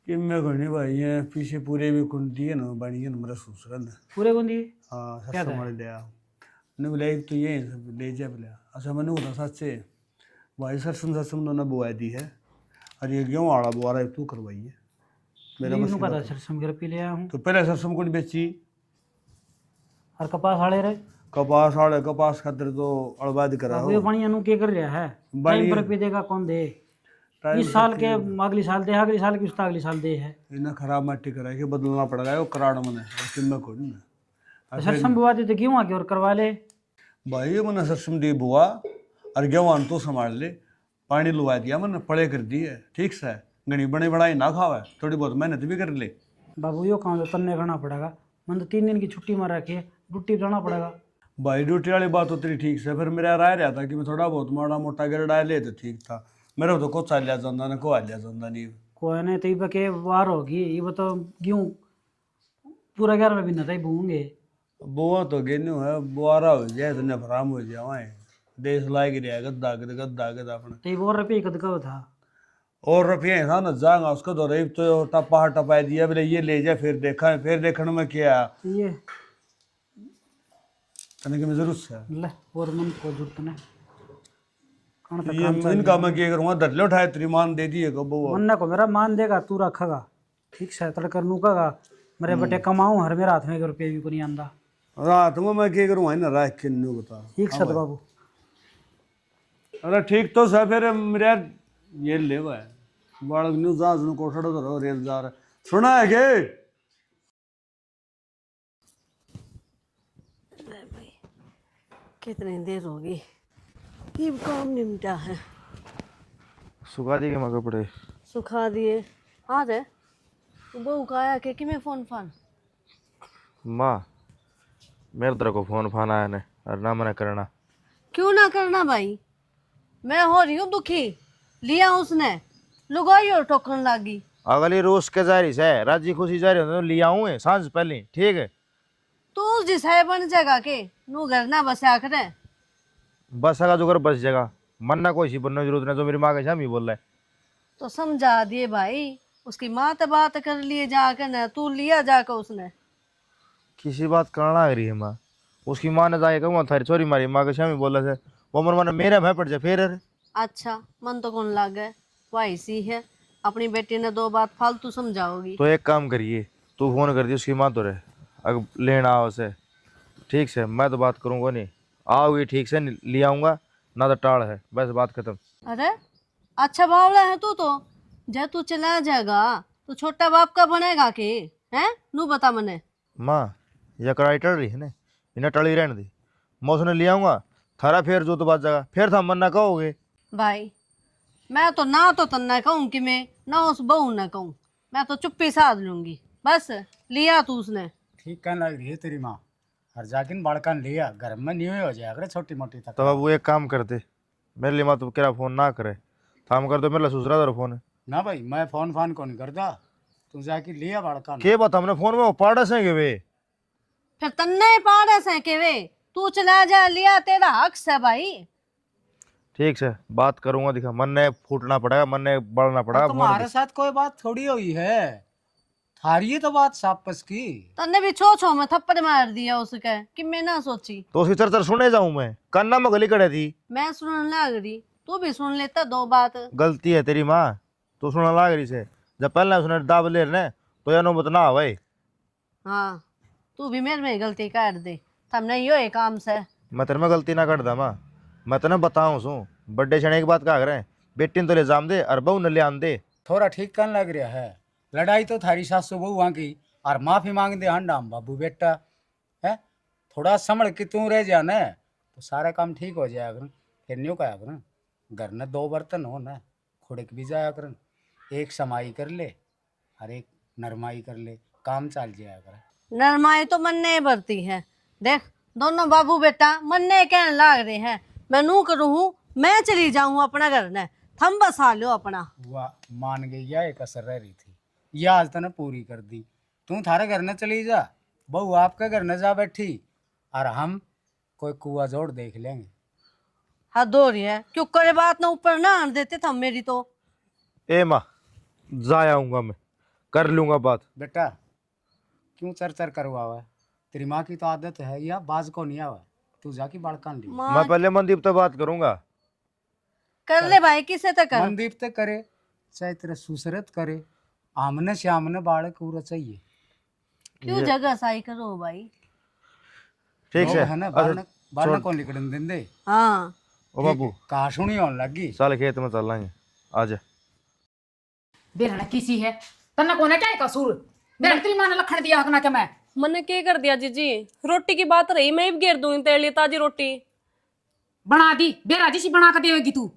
कि मैं घनी भाई है पीछे पूरे भी कुंडी है ना बनी है ना मेरा ससुर है। पूरे कौन दिए? हाँ सस्ता मार लिया ने बोला तो ये ले जा बोला। अच्छा मैंने बोला सच से भाई सरसम दोनों बुआ दी है, और ये गेहूँ आड़ा बुआ रहा है तू करवाई है मेरा मेरा मसला। पता सरसम के रुपये ले आया हूँ। तो पहले सरसम को नहीं बेची, और कपास आड़े रहे कपास आड़े कपास खातिर तो अड़बाद करा बाबू ये पानी अनु के कर रहा है, टाइम पर रुपये देगा कौन दे? इस साल के अगली साल दे, अगली साल की उसका अगली साल दे है। इन्हें खराब मट्टी करा के बदलना पड़ेगा वो कराड़ मने किम्मे को नहीं सरसम बुआ दी तो क्यों आके और करवा ले भाई मैंने सरसम दी बुआ और गेहूं तो संभाल ले, पानी लुवा दिया मैंने पड़े कर दी है ठीक से, घनी बड़ी बड़ाई ना खावा थोड़ी बहुत मेहनत भी कर ले। बाबू यो काम तो तन्ने करना पड़ेगा, मन तो 3 दिन की छुट्टी मार रखी है, ड्यूटी जाना पड़ेगा। भाई ड्यूटी वाली बात होती ठीक से, फिर मेरा राय रहा था कि मैं थोड़ा बहुत माड़ा मोटा गिर डाल ले तो ठीक था, मेरे तो कुछ लिया जाता ना को लिया जाता नहीं। कोई नहीं तो ये के वार होगी, ये बताओ क्यों पूरा 11 महीना था बूंगे बुआ तो गेन्यू है बुआरा हो जाए तो फराम हो जाए देश लायक रहा गद्दा गद्दा अपने तो ये वो रुपये कद का था और रुपये था ना जाएगा उसको तो रही तो टपा टपा दिया बोले ये ले जा, फिर देखा फिर देखने में क्या ये कहने की जरूरत है ले और मन को जरूरत नहीं कौन सा ये इनका मैं क्या करूँगा धरले उठाए तेरी मान दे दिए को बुआ मन को मेरा मान देगा तू रखेगा ठीक से तड़कर नूकागा मेरे बटे कमाऊं हर मेरे हाथ में रुपये भी को नहीं आंदा रात में मैं क्या करूँगा ना राख के न्यू बता ठीक से बाबू। अरे ठीक तो सर फिर मेरे ये ले भाई बालक न्यू जहाज नु कोठड़ तो रहो रेल जा रहा सुना है के कितनी देर होगी ये काम निपटा है, सुखा दी के मैं कपड़े सुखा दिए आ रे बहू का आया कि मैं फोन फान माँ मेरे तरह को फोन फान आया ने और ना मना करना। क्यों ना करना भाई, मैं हो रही हूँ दुखी, लिया उसने लुगाई और टोकन लागी। अगली रोज के जारी से राजी खुशी जारी होते तो लिया हूँ सांझ पहले ठीक है। तू उस जिसाए बन जाएगा के नू घर ना बस आखरे बस आगा जो कर बस जगह मन ना कोई सी बनने की जरूरत नहीं, जो मेरी माँ के सामने बोल रहा है तो समझा दिए भाई, उसकी माँ तो बात कर लिए जाके ना तू लिया जाकर उसने। किसी बात करना आ रही है माँ, उसकी माँ ने जाके कहूँगा थारी छोरी मारी माँ के सामने बोला से वो मन मन मेरे भय पड़ जाए फिर। अच्छा मन तो कौन लग गए वही सी है, अपनी बेटी ने 2 बात फालतू समझाओगी। तो एक काम करिए तू फोन कर दी उसकी माँ तो रहे अगर लेना आओ से ठीक से, मैं तो बात करूँगा नहीं, आओगी ठीक से ले आऊँगा ना तो टाड़ है बस बात खत्म। अरे अच्छा बावला है तू तो, जब तू चला जाएगा तो छोटा बाप का बनेगा के हैं नू बता मने। माँ यह कड़ाई टल रही है ना, इन्हें टली रहने दी, मैं उसने ले आऊँगा थारा फिर जो तो बात जाएगा फिर था मन ना कहोगे। भाई मैं तो ना तो तन्ना कहूँ कि मैं ना उस बहू ना कहूँ, मैं तो चुप्पी साध लूंगी बस। लिया तू उसने ठीक कहने लग रही है तेरी माँ, हर जाकिन बाड़कान लिया घर में न्यू हो जाए अगर छोटी मोटी तक। तो अब वो एक काम करते मेरे लिए माँ तो तेरा फोन ना करे थाम कर दो मेरे लिए दूसरा तेरा फोन है ना भाई मैं फोन फान को नहीं करता, तू जाके लिया बाड़कान के बात हमने फोन में वो पाड़ा से वे फिर तन्ने पाड़े से के वे तू चला जा, लिया तेरा हक से भाई। ठीक से बात करूंगा, दिखा मन ने फूटना पड़ेगा, मन ने बढ़ना पड़ेगा। तुम्हारे साथ कोई बात थोड़ी हुई है, थारी तो बात सापस की। तन्ने भी छो छो में थप्पड़ मार दिया उसके कि मैं ना सोची। तो उसकी चर्चा सुने जाऊं मैं, कन्ना में गली कड़े थी। मैं सुनने लग रही, तू भी सुन लेता दो बात। गलती है तेरी माँ, तू सुना लाग रही से। जब पहले उसने दाब ले रहे तो या नौबत ना आवे। हाँ तू भी मेरे में गलती कर दे, हमने यो एक काम से। मैं तेरे में गलती ना कर दा माँ, मैं तेने बताऊं सू बड्डे छने की बात कह रहे बेटी तो ले जाम दे और बहू न ले आन दे। थोड़ा ठीक करने लग रहा है, लड़ाई तो थारी सासू बहू की और माफी मांग दे हंडाम बाबू बेटा है। थोड़ा संभल के तू रह जा न तो सारा काम ठीक हो जाया कर। फिर न्यू कहा कर, घर में 2 बर्तन हो न, खुड़क भी जाया कर, एक समाई कर ले और एक नरमाई कर ले, काम चल जाया कर। नरमाई तो मन नहीं भरती है। देख दोनों बाबू बेटा मन नहीं कहने लग रहे हैं, मैं नू करूँ मैं चली जाऊँ अपना घर ने, थम बसा लो अपना। वाह, मान गई या एक असर रह रही थी, ये आज तने पूरी कर दी। तू थारे घर न चली जा, बहू आपके घर न जा बैठी और हम कोई कुआ जोड़ देख लेंगे। हद हो रही है, क्यों करे बात ना ऊपर ना आने देते थम मेरी तो। ए माँ जा आऊंगा मैं, कर लूंगा बात। बेटा क्यों चर चर करवा हुआ है, तेरी माँ की तो आदत है या बाज को नहीं आवा, तू जाके बाड़कान ली। मैं पहले मनदीप तो बात करूंगा। कर ले भाई, किसे तक कर। मनदीप ते करे चाहे तेरे सुसरत करे, आमने सामने बालक पूरा चाहिए। क्यों जगह साई करो भाई। ठीक लोग से है ना बालक को निकलने देंदे। हाँ ओ बाबू कहा सुनी होने लगी, चल खेत में चलेंगे आज। बेरना किसी है तन्ना कोने क्या है कसूर, मेरा तेरी मां ने लखन दिया हकना के मैं मैंने क्या कर दिया जीजी, रोटी की बात रही मैं भी घेर दूंगी तेरे लिए ताजी रोटी। बना दी, बेरा जी सी बना कर देगी तू।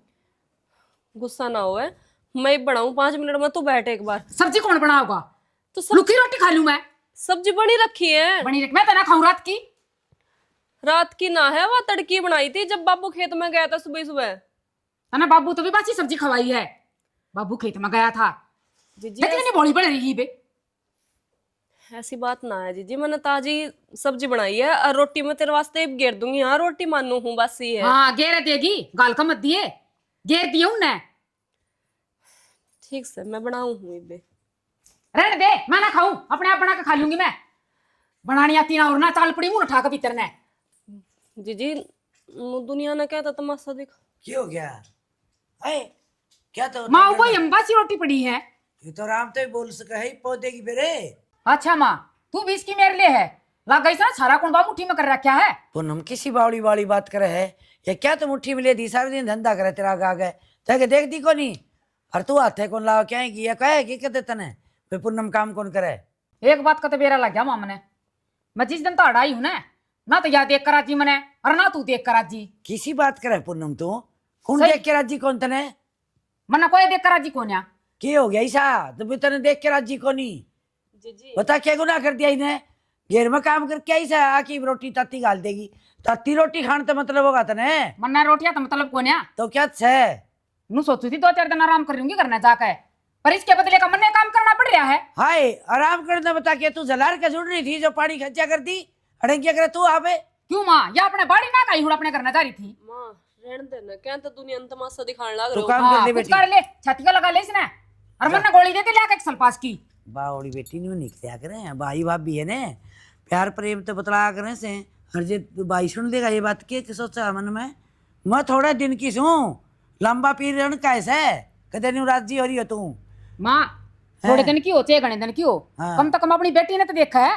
गुस्सा ना हो, मैं बनाऊं 5 मिनट में, तू बैठ एक बार। सब्जी कौन बनाओगा, तो सब लुकी रोटी खा लूं मैं। सब्जी बनी रखी है, बनी रख, मैं तना खाऊं रात की। रात की ना है, वो तड़की बनाई थी जब बाबू खेत में गया था सुबह सुबह। तना बाबू तो भी बासी सब्जी खवाई है, बाबू खेत में गया था। जीजी लेकिन नहीं बोली पड़ रही बे। ऐसी बात ना है जीजी, मैंने ताजी सब्जी बनाई है और रोटी में तेरे वास्ते घेर दूंगी। हाँ रोटी मानू हूँ बस ही है। हाँ गेर देगी, गाल का मत दिए, गेर दिए उन्ने। ठीक से मैं बनाऊं हूँ इबे। रहने दे, मैं ना खाऊं, अपने आप बना के खा लूंगी मैं। बनानी आती ना और ना चाल पड़ी मुंह उठा के भीतर ने। जीजी दुनिया ने कहता तमाशा दिखा। क्या हो गया? अरे क्या तो माँ वही अंबासी रोटी पड़ी है। ये तो राम तो ही बोल सका है पौधे की बेरे। अच्छा माँ तू भी इसकी मेरे लिए है, लग गई ना सारा कुंडा मुट्ठी में कर रखा है। पूनम किसी बावड़ी वाली बात करे है, ये क्या तो मुट्ठी में ले दी, सारे दिन धंधा करे तेरा आगे आगे जाके देख दी को नहीं। और तू हाथे कौन लाओ क्या की ये कहे की कहते तने वे पूनम काम कौन करे। एक बात का तो बेरा लग गया माँ मने, मैं जिस दिन तो अड़ाई हूं ना तो या देख कर राजी मने और ना तू देख कर राजी। किसी बात करे पूनम तू कौन सही। देख के राजी कौन तने मना कोई देख कर राजी कौन या। क्या हो गया ऐसा तो भी तने देख के राजी को नहीं। जीजी बता क्या गुनाह कर दिया इन्हें, घेर में काम करके ऐसा आकी रोटी ताती गाल देगी, ताती रोटी खाने तो मतलब होगा तने। मन्ना रोटिया तो मतलब कौन या। तो क्या है नू सोचू थी 2-4 दिन आराम कर लूंगी करना जाकर, पर इसके बदले का मन्ने काम करना पड़ रहा है। हाय आराम करना बता के तू जलार का जुड़ रही थी जो पानी खर्चा कर दी अड़े क्या करे तू आवे। क्यों माँ या अपने बाड़ी ना कहीं अपने करना जा रही थी। माँ रहने देना, क्या तो दुनिया ने तमाशा दिखाने लग तू रहे काम हो। कर दे कुछ बेटी। कर ले, छतिया लगा ले इसने और मन्ना गोली देते लाके एक सलपास की। बावड़ी बेटी न्यू निकलिया करें, भाई भाभी है ने प्यार प्रेम तो बतला करें से हर जे भाई सुन लेगा ये बात के सोचा मन में मैं थोड़ा दिन की सूं लंबा पीरियड कैसे कदे न्यू राजी हो रही हो तू। माँ थोड़े दिन की हो चाहे घने दिन की हो, हाँ। कम तो कम अपनी बेटी ने तो देखा है।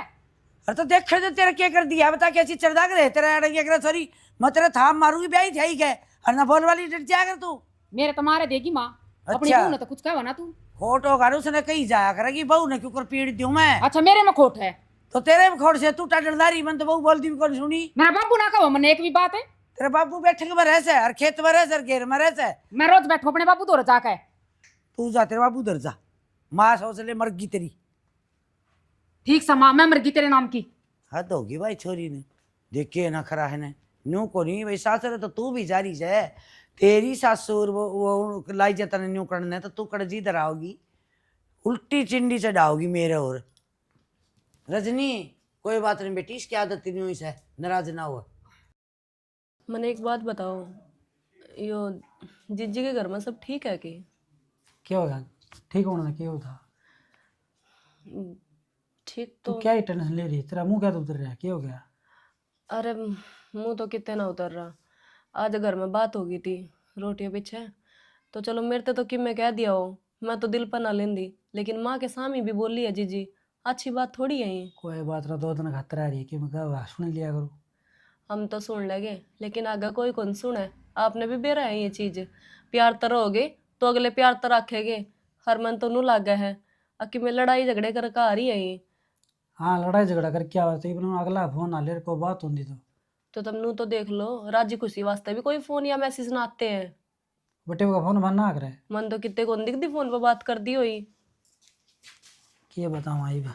अरे तो देख तो तेरा क्या कर दिया बता कैसी चढ़ा करे तेरा अड़े क्या करे सॉरी मैं तेरा थाम मारूंगी ब्याही थे ही और ना बोल वाली डर जा कर तू। मेरे तुम्हारे देगी माँ, अपनी अच्छा। बहू ने तो कुछ कहा ना तू। खोट होगा उसने कहीं जाया करेगी बहू ने क्यों कर पीड़ दूं मैं। अच्छा मेरे में खोट है, तो तेरे में खोट से तू डरदारी मन तो बहू बोलती भी कौन सुनी। मेरा बाबू ना कहो मैंने एक भी बात है। तेरे बाबू बैठे के में रह से और खेत में रह से और घेर में रह से मैं रोज बैठू अपने बाबू दौड़ जाके। तू जा तेरे बाबू उधर जा माँ सोच ले मरगी तेरी। ठीक सा माँ मैं मरगी तेरे नाम की। हद होगी भाई छोरी ने देखे ना खरा है ने न्यू को नहीं भाई सासुर तो तू भी जारी है तेरी सासुर वो लाई जाता ने न्यू करने तो तू कड़ जी दराओगी उल्टी चिंडी चढ़ाओगी मेरे और। रजनी कोई बात नहीं बेटी इसकी आदत नहीं हुई है नाराज ना हुआ। मैंने एक बात बताओ, यो जीजी के घर में सब ठीक है कि? क्या होगा ठीक होना क्या होता? ठीक तू तो क्या ही टेंशन ले रही है? तेरा मुंह क्या तो उतर रहा है, क्या हो गया? अरे मुंह तो कितने ना उतर रहा। आज घर में बात हो गई थी रोटियों पीछे, तो चलो मेरे तो कि मैं कह दिया हो, मैं तो दिल पर ना लेंदी, लेकिन माँ के सामने भी बोली है जीजी, अच्छी बात थोड़ी है ये। कोई बात ना, 2 दिन खातर आ रही है कि मैं क्या सुन लिया करूँ। हम तो सुन लगे, लेकिन आगे कोई कौन सुने। आपने भी बेरा है ये चीज, प्यार तो रहोगे तो अगले प्यार तो रखेगे। हर मन तो नू लागे है अकी में लड़ाई झगड़े कर आ रही है ये। हाँ लड़ाई झगड़ा कर क्या होता है, अगला फोन आ ले को बात होती तो तो तुम नू तो देख लो, राजी खुशी वास्ते भी कोई फोन या मैसेज ना आते हैं। बटे का फोन भरना करे। मन तो कितने कौन दिखती फोन पर बात कर दी हुई। क्या बताऊँ आई बा,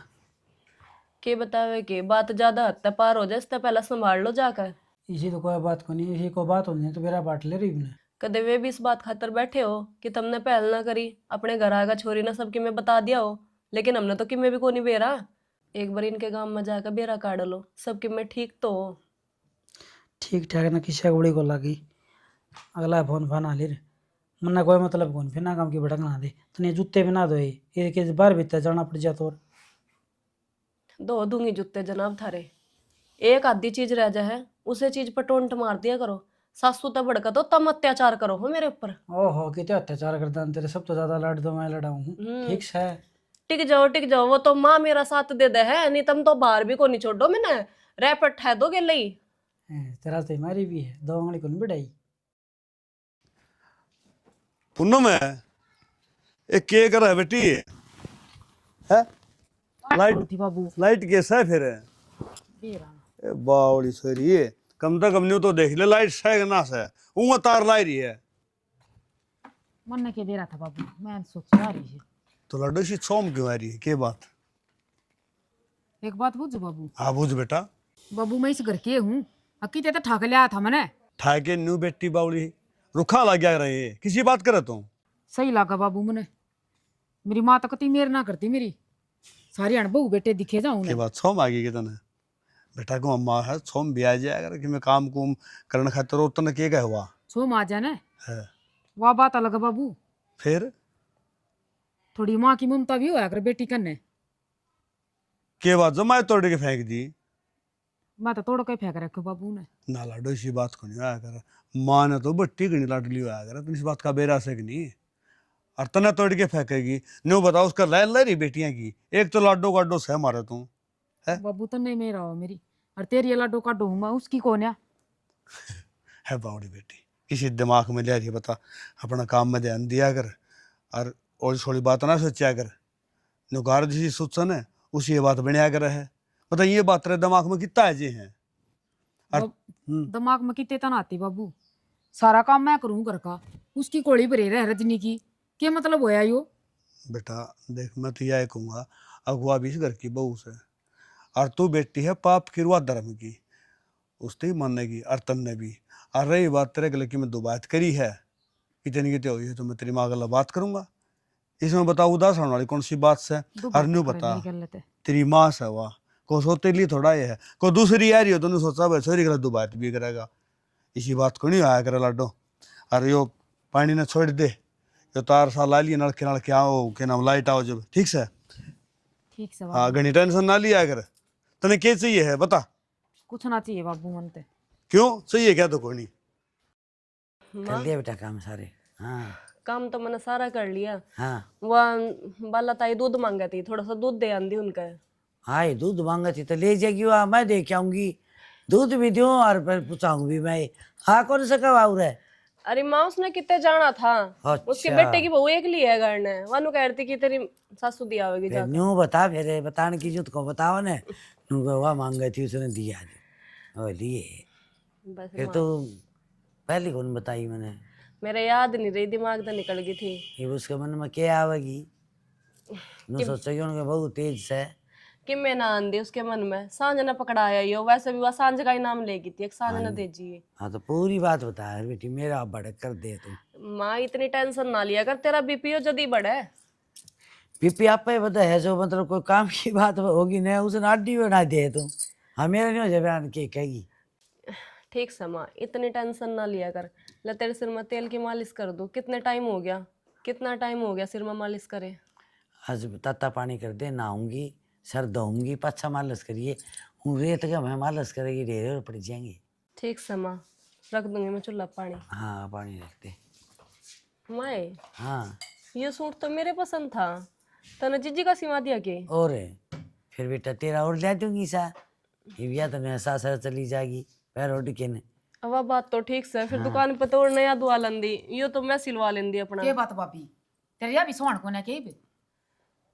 के बतावे के बात ज्यादा हद तक पार हो जाए, इससे पहले संभाल लो जाकर। इसी तो कोई बात को नहीं, इसी को बात होनी है तो मेरा बांट ले रही ने। कदे वे भी इस बात खातर बैठे हो कि तुमने पहल ना करी, अपने घर आगा छोरी ना सबकी में बता दिया हो, लेकिन हमने तो कि में भी को नहीं बेरा। एक बार इनके गांव में जाकर बेरा काट लो, सबकी में ठीक तो हो। ठीक ठाक ना किसी गुड़ी को लगी, अगला फोन फान आ ले रे मन्ना कोई मतलब कौन फिर ना काम की भटकना दे तो नहीं जूते भी ना धोए ये बाहर भीतर जाना पड़ जा तो। दो दूंगी जूते जनाब थारे, एक आधी चीज रह जाए उसे चीज पर टोंट मार दिया करो। सासू तो भड़का तो तम अत्याचार करो हो मेरे ऊपर। ओहो कितने अत्याचार करता तेरे, सब तो ज्यादा लड़ दो मैं लड़ा हूँ। ठीक है टिक जाओ, वो तो माँ मेरा साथ दे दे है, नहीं तुम तो बाहर भी को नहीं छोड़ो मैंने, रैपट है दोगे लई। तेरा तो हमारी भी है, 2 उंगली को नहीं बढ़ाई। पूनम है एक के कर है बेटी है लाइट कैसा है फिर ए बावड़ी सोरी ये कम से कम न्यू तो देख ले लाइट है ना से ऊं तार लाई रही है मन के दे रहा था बाबू, मैं सोच रहा रही है तो लड्डू सी सोम क्यों आ रही है के बात? एक बात पूछो बाबू। हाँ बुझ बेटा। बाबू मैं इस घर के हूँ, अक्की ते तो ठाक लिया था मैंने। ठाके न्यू बेटी बावड़ी रुखा लग गया रहे किसी बात करे तुम? सही लगा बाबू मैंने, मेरी माँ तो कती मेर ना करती, मेरी सारी अणबहू बेटे दिखे जाऊं के बात सोम आ गई कि तने बेटा को अम्मा है सोम भी आ जाए अगर कि मैं काम कुम करने खातिर उतना के हुआ सोम आ जाना है वह बात अलग है बाबू। फिर थोड़ी माँ की ममता भी होया कर बेटी कन्ने। के बात जमाए तोड़ के फेंक दी? मैं तो तोड़ के फेंक रखो बाबू ने। ना लाडो इसी बात को नहीं आया कर, माँ ने तो बट्टी गणी लाडली आया कर, तो इस बात का बेरा से नहीं और तना तोड़ के फेंकेगी न्यू बताओ उसका लाइन ला रही बेटियां की, एक तो लाडो काडो सह मारे तू है बाबू तो नहीं मेरा हो मेरी, और तेरी लाडो का डूंगा उसकी कौन है बावड़ी बेटी किसी दिमाग में ले रही है बता, अपना काम में ध्यान दिया कर और थोड़ी बात ना सोचा कर, नुकार जिसी सोचन है उसी ये बात बनया कर है पता ये बात तेरे दिमाग में कितना है जी है दिमाग में कितने तना आती बाबू, सारा काम मैं करूं घर का, उसकी कोड़ी भरे रह रजनी की, क्या मतलब होया यो? बेटा देख मैं तो यह कहूँगा अगुआ भी इस घर की बहू से और तू बेटी है पाप की रुआ धर्म की, उसने ही मानेगी और तन्ने भी। और रही बात तेरे गले की मैं 2 बात करी है कितनी कितनी हुई है तो मैं तेरी माँ गला बात करूंगा, इसमें बताओ उदास होने वाली कौन सी बात से? और न्यू बता तेरी माँ से हुआ को सोते लिए थोड़ा ये है को दूसरी आ रही हो तो सोचा भाई सॉरी गलत 2 बात भी करेगा, इसी बात को नहीं आया करे लाडो। और यो पानी ने छोड़ दे यो तार सा ला लिए नलके आओ के नाम लाइट आओ जब ठीक से हाँ घनी टेंशन ना लिया कर, तने क्या चाहिए है बता? कुछ ना चाहिए बाबू मन ते। क्यों चाहिए क्या तो कोई नहीं? कर लिया बेटा काम सारे? हाँ काम तो मैंने सारा कर लिया। हाँ वह बाला ताई दूध मांगा थी, थोड़ा सा दूध दे आंदी उनका। हाँ ये दूध मांगा थी तो ले जाएगी वहाँ, मैं दे के आऊंगी, दूध भी दूँ और फिर पूछाऊंगी भी मैं। हाँ कौन सा कब है? अरे माँ उसने कितने जाना था, अच्छा। उसके बेटे की बहू एक ली है घर ने, वनु कह रही थी कि तेरी सासू दी आवेगी फिर जाकर। न्यू बता, फिर बताने की जरूरत को बताओ ने। न्यू वह मांग गई थी उसने दिया और लिए, बस फिर तो पहले कौन बताई मैंने? मेरे याद नहीं रही, दिमाग तो निकल गई थी। ये उसके मन में क्या आवेगी? नु सोचेगी उनके बहुत तेज से कि मैं ना आंदी उसके मन में, सांझ ने पकड़ाया यो, वैसे भी वह सांझ का ही नाम लेगी थी, एक सांझ ने भेजी। हाँ तो पूरी बात बता बेटी, मेरा भड़क कर दे तू। माँ इतनी टेंशन ना लिया कर, तेरा बीपी जल्दी बढ़े। बीपी आप पे बता है जो मतलब कोई काम की बात होगी ना उसने आडी बना दे तू, हाँ मेरा नहीं हो जाए बयान के कहेगी। ठीक से माँ इतनी टेंशन ना लिया कर, ले तेरे सिर में तेल की मालिश कर दो। कितना टाइम हो गया सिर में मालिश करे। आज तत्ता पानी कर दे, नहाऊंगी, सर धोऊंगी, पाछा मालिश करिए। हूँ रेत का मैं मालिश करेगी, ढेर पड़ जाएंगे। ठीक से माँ, रख दूंगी मैं चूल्हा पानी। हाँ पानी रख दे। माए, हाँ ये सूट तो मेरे पसंद था, तने जीजी का सिवा दिया के? और फिर बेटा तेरा और ले दूंगी सा, ये भी तो मेरा सासर चली जाएगी पैर उठ के ने। अब वह बात तो ठीक से, फिर दुकान पे तो नया दुआ लंदी, यो तो मैं सिलवा लेंदी अपना। के बात भाभी, तेरे या भी सोहन को ना के भी।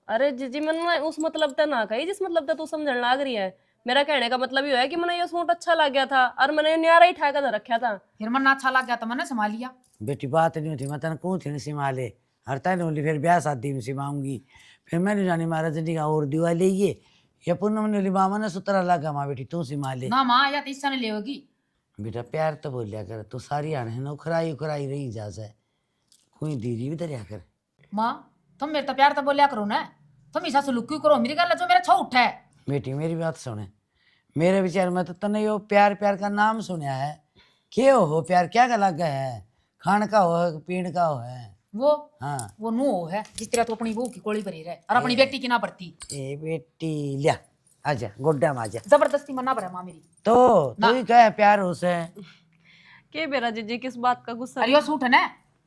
अरे जीजी मैंने उस मतलब ते ना कही जिस मतलब ते तू समझण लाग रही है। मेरा कहने का मतलब ये है कि मैंने ये सूट अच्छा लग गया था और मैंने न्यारा ही ठा कर रखा था। फिर मन अच्छा लग गया तो मैंने संभाल लिया। बेटी बात नहीं होती, मैं तेन कौन थी सिमा ले, हर तय बोली फिर ब्याह शादी में सिमाऊंगी। फिर मैंने जानी महाराज जी का और दिवा लीजिए, या पूनम ने मामा ने सुतरा लगा, माँ बेटी तू सिमा ले। ना माँ या तो इस ले होगी। बेटा प्यार तो बोलिया कर, तू सारी आने है ना उखराई उखराई रही जा से, कोई दीदी भी दरिया कर। माँ तुम मेरे तो प्यार तो बोलिया करो ना, तुम ऐसा सुलूक क्यों करो? मेरी गल जो मेरा छो उठा है। बेटी मेरी बात सुने, मेरे विचार में तो तने यो प्यार प्यार का नाम सुना है, क्या हो प्यार क्या का लग है, खान का हो पीण का हो है वो हाँ। वो नो है जिस तरह तो अपनी बहू की कोली भरी रहे और अपनी बेटी की ना भरती। ए बेटी लिया आजा गोड्डा में आजा, जबरदस्ती मना भरे माँ मेरी। तो तू ही कह प्यार हो से। के बेरा जीजी किस बात का गुस्सा? अरे यो सूट है ना,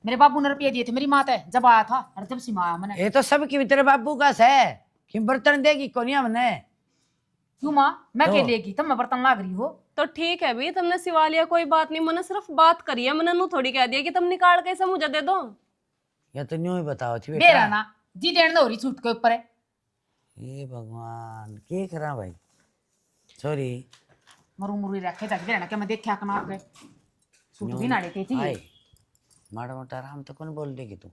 मेरे बाबू ने रुपये दिए थे मेरी माँ है जब आया था, और जब सिमा आया मैंने। ये तो सब की तेरे बाबू का है कि बर्तन देगी कोनिया मने। क्यों माँ मैं तो के लेगी, तुम मैं बर्तन लाग रही हो। तो ठीक है भी, तुमने सिवा लिया कोई बात नहीं, मैंने सिर्फ बात करी है, मैंने नू थोड़ी कह दिया कि तुम निकाल के इसे मुझे दे दो। या तो न्यू ही बताओ थी मेरा बेटा। ना जी देन दो रही सूट के ऊपर है। ये भगवान के करा भाई, सॉरी मरू मुरू रखे जाके देना क्या मैं देखा कनार गए सूट भी ना लेके थी। आए माड़ा मोटा आराम तो कौन बोल देगी तू,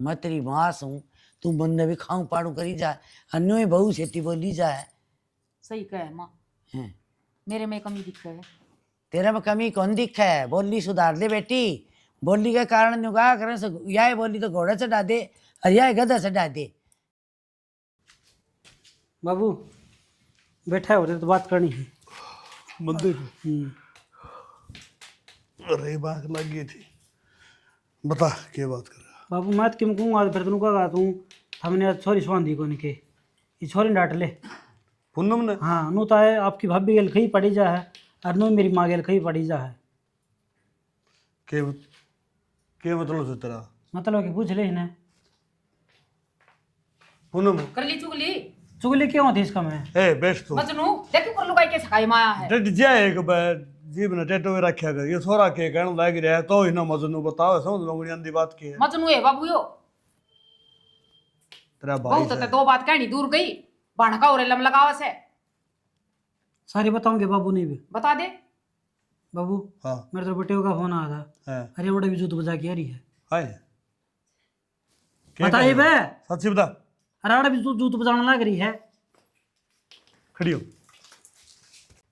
मैं तेरी माँ हूँ, तू बंदे भी खाऊं पाड़ू करी जा, अन्यो ही बहू सेती बोली जाए। सही कहे माँ, हैं, मेरे में कमी दिख है। तेरे में कमी कौन दिखा है, बोली सुधार ले बेटी। बोली के कारण न्यू कहा करें से या बोली तो घोड़ा चढ़ा दे और या गधा चढ़ा दे। बाबू बैठा है, तो बात करनी है। मंदिर अरे बात लग गई थी, बता क्या बात कर रहा। बाबू मैं तो क्यों कहूँगा, फिर तुम कहा तू हमने आज छोरी स्वांधी को निके ये छोरी डांट ले। पूनम ने हाँ नू तो है आपकी भाभी गेल खई पड़ी जा है और नू मेरी माँ गेल खई पड़ी जा है। के मतलब से तेरा मतलब कि पूछ ले इन्हें पूनम कर ली चुगली चुगली क्यों थी इसका मैं? ए बेस्ट तो मजनू देखो कर लुगाई के सकाई माया है। डट जाए एक बार जीव ने टेटो में रखा कर, ये थोड़ा के कहने लग रहा है तो ही ना मजनू बताओ, समझ लो मुझे अंधी बात की है। मजनू है बाबू यो तेरा भाई बहुत दो बात कहनी दूर गई बाणका और लम लगावा से सारी बताऊंगे बाबू ने भी। बता दे। बाबू हाँ मेरे तो बेटे का फोन आया था, है अरे बड़े भी जूत बजा के आ रही है। हाय बताइए बे, सच्ची बता, अरे बड़े भी जूत बजाने लग रही है। खड़ी हो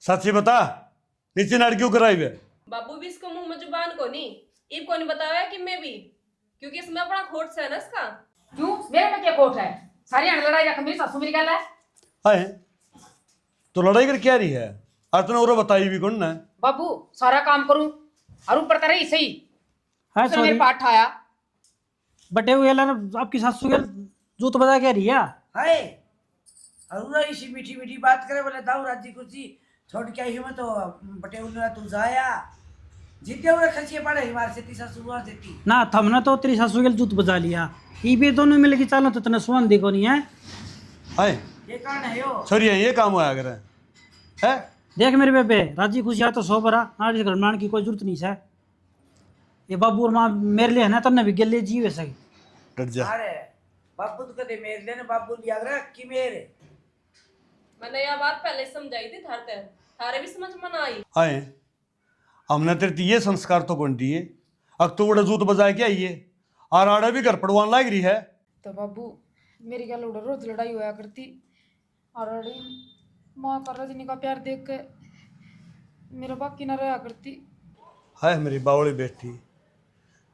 सच्ची बता, नीचे नाड़ क्यों कराई बे? बाबू भी इसको मुंह में जुबान को नहीं, इब को नहीं बताया कि मैं भी, क्योंकि इसमें अपना खोट से है ना इसका। क्यों मेरे में क्या कोट है? सारी अण लड़ाई रख मेरी सासू मेरी गल है। हाय तो लड़ाई कर क्या रही है? और तूने और बताई भी कौन ना? बाबू सारा काम करूं और ऊपर तरह ही सही हाँ उसने मेरे सॉरी पाठ आया। बटे हुए ना आपकी सासू गेल जूत बजा के आ रही है। हाय अरुणा इसी मीठी मीठी बात करे बोले दाऊ राजी कुर्सी छोड़ के आई हूँ तो बटे उन्हें तू जाया जीते हुए खर्चे पड़े हिमार से तीसरा सुबह देती ना थमने तो तेरी सासू गेल जूत बजा लिया, ये भी दोनों मिल के चालो तो तने सुवन देखो नहीं है। हाय ये कौन है यो? छोरिया ये काम होया करे है? देख मेरे बेबे राजी खुशी आ तो सो भरा आज घर बनाने की कोई जरूरत नहीं है। ये बाबू और माँ मेरे लिए है ना तन्ने भी गेले जी वैसे। डट जा। अरे बाबू तो कदे मेरे लेने बाबू लिया करे कि मेरे मैंने यह बात पहले समझाई थी थारते, थारे भी समझ में ना आई। हाय हमने तेरे ये संस्कार तो कौन दिए, अब तो बड़ा जूत बजा के आइए और आड़े भी घर पड़वान लग रही है। तो बाबू मेरी गल उड़ रोज लड़ाई होया करती और माँ का रजनी का प्यार देख के मेरा बाकी ना रहा करती। हाय मेरी बावड़ी बेटी,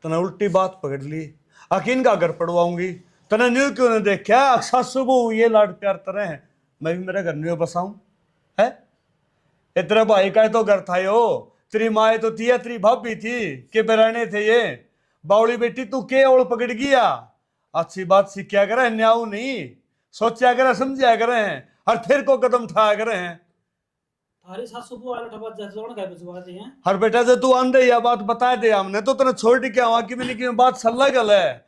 तने उल्टी बात पकड़ ली, अकीन का घर पड़वाऊंगी, तने न्यू क्यों ने देखा सासू बहू ये लाड प्यार तरह है, मैं भी मेरे घर न्यू बसाऊं है? इतने भाई का तो घर था यो, तेरी माए तो थी या तेरी भाभी थी के बराने थे ये। बावली बेटी तू के ओल पकड़ गया। अच्छी बात सीखा करे, न्याऊ नहीं सोचा करे, समझा करे हैं और फिर को कदम उठाया करे हैं। थारी सासू को वाला ठबा जजोड़ का बुझवा दे हैं। हर बेटा से तू आंदे या बात बता दे, हमने तो तेने छोड़ के क्या वहां की मैंने की बात सल्ला गल है।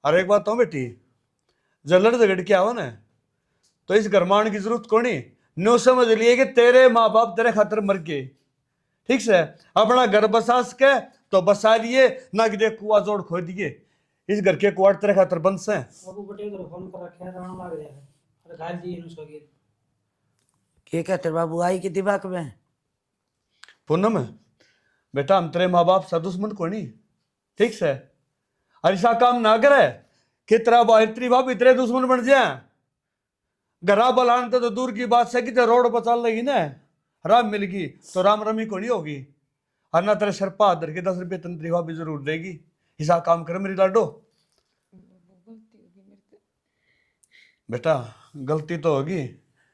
और एक बात तो बेटी, जलड़ झगड़ के आओ ना तो इस घरमान की जरूरत कोनी। न्यू समझ लिए कि तेरे माँ बाप तेरे खातर मर गए, ठीक से अपना घर बसा सके तो बसा लिए, ना कि देख कुआ जोड़ खो दिए। इस घर के कुआड़ तेरे खातर बन से। बाबू बटे तो फोन कर रखा है, राणा मार गया है। अरे घायल जी इन सोगे के कहते बाबू आई की दिमाग में? पूनम बेटा, हम तेरे माँ बाप सा दुश्मन को नहीं, ठीक से। और ऐसा काम ना करे कि तेरा भाई तेरी भाभी तेरे दुश्मन बन जाए। घरा बलान तो दूर की बात से कि ते रोड पर चल रही ना, राम मिल गई तो राम रमी को नहीं होगी। और ना तेरे सर पा धर के 10 रुपये तेन तेरी भाभी जरूर देगी। ऐसा काम करे मेरी लाडो। बेटा गलती तो होगी।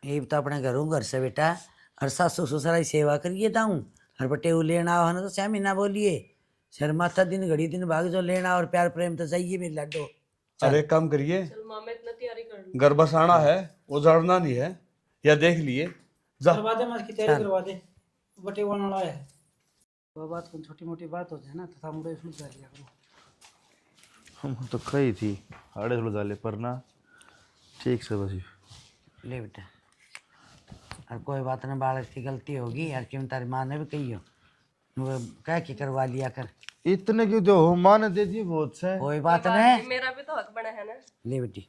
ये तो अपने घरों घर से बेटा, और सासू ससुरा की सेवा करिए ताऊं। हर बटे वो लेना हो ना तो 6 महीना बोलिए, शर्माता दिन घड़ी दिन भाग जो लेना और प्यार प्रेम तो चाहिए मेरी लाडो। अरे एक काम करिए, चल माँ मैं इतना तैयारी कर लूँ। घर बसाना है, उजाड़ना नहीं है, या देख लिए जा। करवा दे, मैं की तैयारी करवा दे। बटे वाला वाला है वो बात कौन छोटी मोटी बात होती है ना, तथा मुड़े उसमें जा लिया करो। हम तो कही थी आड़े थोड़ा डाले पर ना ठीक से बस। ले बेटा, और कोई बात ना, बालक की गलती होगी यार, क्यों तारी माँ ने भी कही हो, वो कह के करवा लिया कर। इतने क्यों दो हो, माँ ने दे दिए बहुत से। कोई बात नहीं, मेरा भी तो हक बना है ना। ले बेटी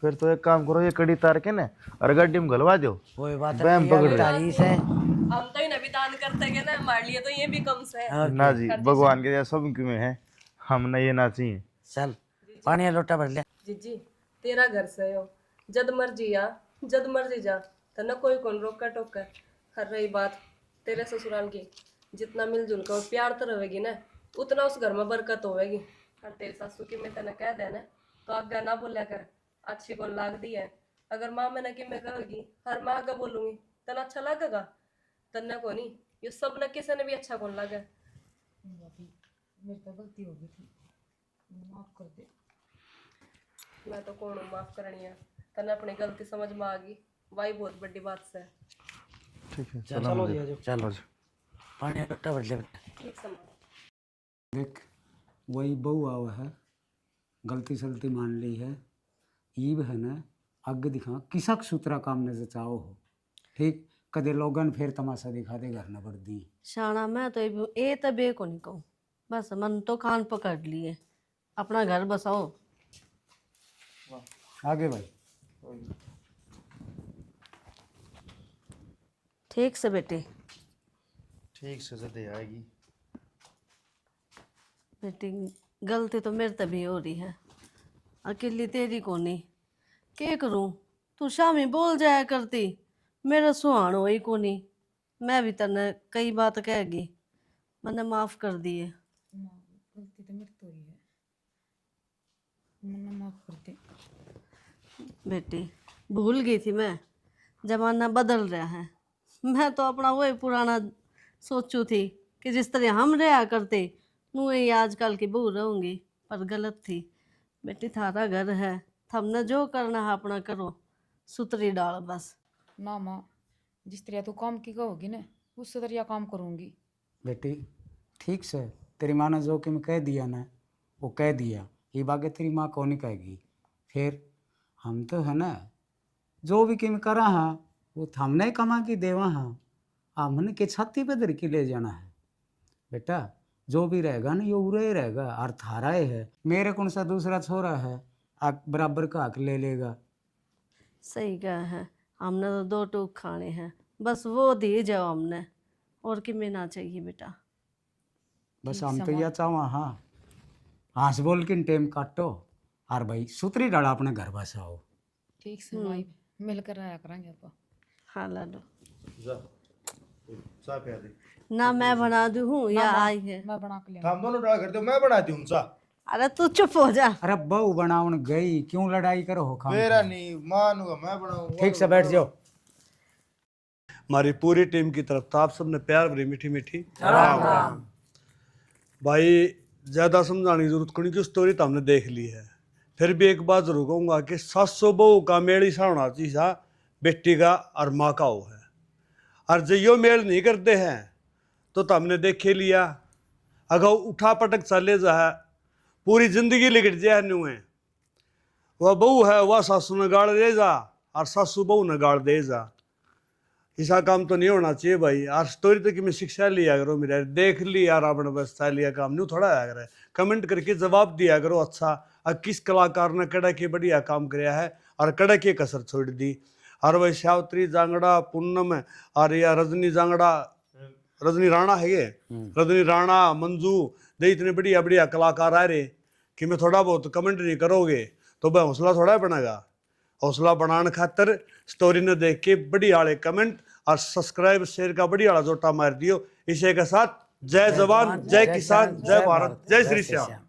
फिर तो एक काम करो, ये कड़ी तार के ना और गड्डी में गलवा दो। कोई बात बैम नहीं, पकड़ ये ले। तारीफ है। हम तो इन्हें भी दान करते हैं ना, हमारे लिए तो ये भी कम से है। ना जी, भगवान के सब में है, हमने ये ना चाहिए। चल पानी का लोटा भर लिया। जीजी तेरा घर से हो, जद मर्जी आ जद मर्जी जा, तना कोई कौन रोका टोका। हर रही बात तेरे ससुराल की, जितना मिलजुल कर और प्यार तो रहेगी ना, उतना उस घर में बरकत होवेगी। और तेरे सासू की मैं तेने कह देना तो आगे ना बोलिया कर, अच्छी को लाग दी है। अगर माँ मैंने कि मैं कहेगी हर माँ आगे बोलूंगी तना अच्छा लगेगा? तन्ने को नहीं, ये सब न किसी ने भी अच्छा कौन लगे। मेरी तो गलती हो गई थी, माफ कर दे। मैं तो कौन हूँ माफ करनी है, तने अपनी गलती समझ में आ गई, वही बहुत बड़ी बात से। ठीक है चलो जी आजो। चलो पानी का लोटा भर लिया बेटा। ठीक समझ। देख वही बहू आवा है, गलती सलती मान ली है, ईब है ना आगे दिखा किसक सूत्रा काम ने जचाओ हो, ठीक कदे लोगन फिर तमाशा दिखा दे घर न बढ़ दी। शाना मैं तो ए तो बे को नहीं कहूँ, बस मन तो कान पकड़ लिए, अपना घर बसाओ। आगे भाई ठीक से बेटे, ठीक से जल्दी आएगी। बेटी गलती तो मेरे तभी हो रही है, अकेली तेरी को नहीं। क्या करूं, तू शामी बोल जाया करती, मेरा सुहान हो ही को नहीं। मैं भी तने कई बात कहेगी, मैंने माफ कर दिए। माँ गलती तो मेरी तो ही है, मैंने माफ कर दे। बेटी भूल गई थी मैं, जमाना बदल रहा है। मैं तो अपना वही पुराना सोचू थी कि जिस तरह हम रहा करते नू ही आजकल की बहू रहूँगी, पर गलत थी। बेटी थारा घर है, हमने जो करना है अपना करो, सुतरी डाल बस। ना माँ, जिस तरह तू काम की कहोगी ना उस तरह काम करूँगी। बेटी ठीक से तेरी माँ ने जो कि मैं कह दिया ना वो कह दिया, ये बात तेरी माँ कौन नहीं कहेगी। फिर हम तो है ना जो भी किम करा हाँ वो हमने कमा के देवा हाँ, हमने के छाती पे धर के ले जाना है। बेटा जो भी रहेगा ना ये उरे ही रहेगा, और थारा ही है, मेरे कौन सा दूसरा छोरा है बराबर का हक ले लेगा। सही कहा है, हमने तो 2 टूक खाने हैं, बस वो दिए जाओ हमने, और कि में ना चाहिए बेटा। बस हम तो यह चाहो हाँ, हंस बोल के टेम काटो और भाई सुतरी डाला अपने घर बसाओ। ठीक से माई, मिलकर आया करेंगे आप। हाँ लाडो, जा चाय पिया दे। ना मैं बना दूँ हूँ या आई है? मैं बना के ले हम दोनों डाल कर दो, मैं बनाती हूँ चाय। अरे तू चुप हो जा। अरे बहू बनावन गई क्यों लड़ाई करो हो खाम मेरा खाम? नहीं मानूंगा, मैं बनाऊंगा। ठीक से बैठ जाओ। हमारी पूरी टीम की तरफ तो आप सबने प्यार भरी मीठी मीठी राम राम। भाई ज़्यादा समझाने की जरूरत कोनी की स्टोरी तो हमने देख ली है, फिर भी एक बात जरूर कहूँगा कि 700 बहू का मेल ऐसा होना चाहिए बेटी का और माँ का हो है, और जो यो मेल नहीं करते हैं तो हमने देख ही लिया, अगर उठा पटक चले जा पूरी जिंदगी लिखट जाए न्यू है। वह बहू है वह सासू ने गाड़ दे जा और सासू बहू ने गाड़ दे जा, ऐसा काम तो नहीं होना चाहिए भाई। और स्टोरी तो कि मैं शिक्षा लिया करो, मेरा देख ली यार आपने बस लिया काम नहीं थोड़ा आया करे, कमेंट करके जवाब दिया करो अच्छा और किस कलाकार ने कड़ा के बढ़िया काम कराया है और कड़ा के कसर छोड़ दी। और वही सावित्री जांगड़ा पूनम और या रजनी जांगड़ा रजनी राणा है ये रजनी राणा मंजू दे इतने बढ़िया बढ़िया कलाकार आ रहे कि मैं थोड़ा बहुत कमेंट नहीं करोगे तो भाई हौसला थोड़ा बनेगा। हौसला बनाने खातर स्टोरी ने देख के बढ़िया वाले कमेंट और सब्सक्राइब शेयर का बढ़िया वाला जोटा मार दियो। इसी के साथ जय जवान जय किसान जय भारत जय श्री श्याम।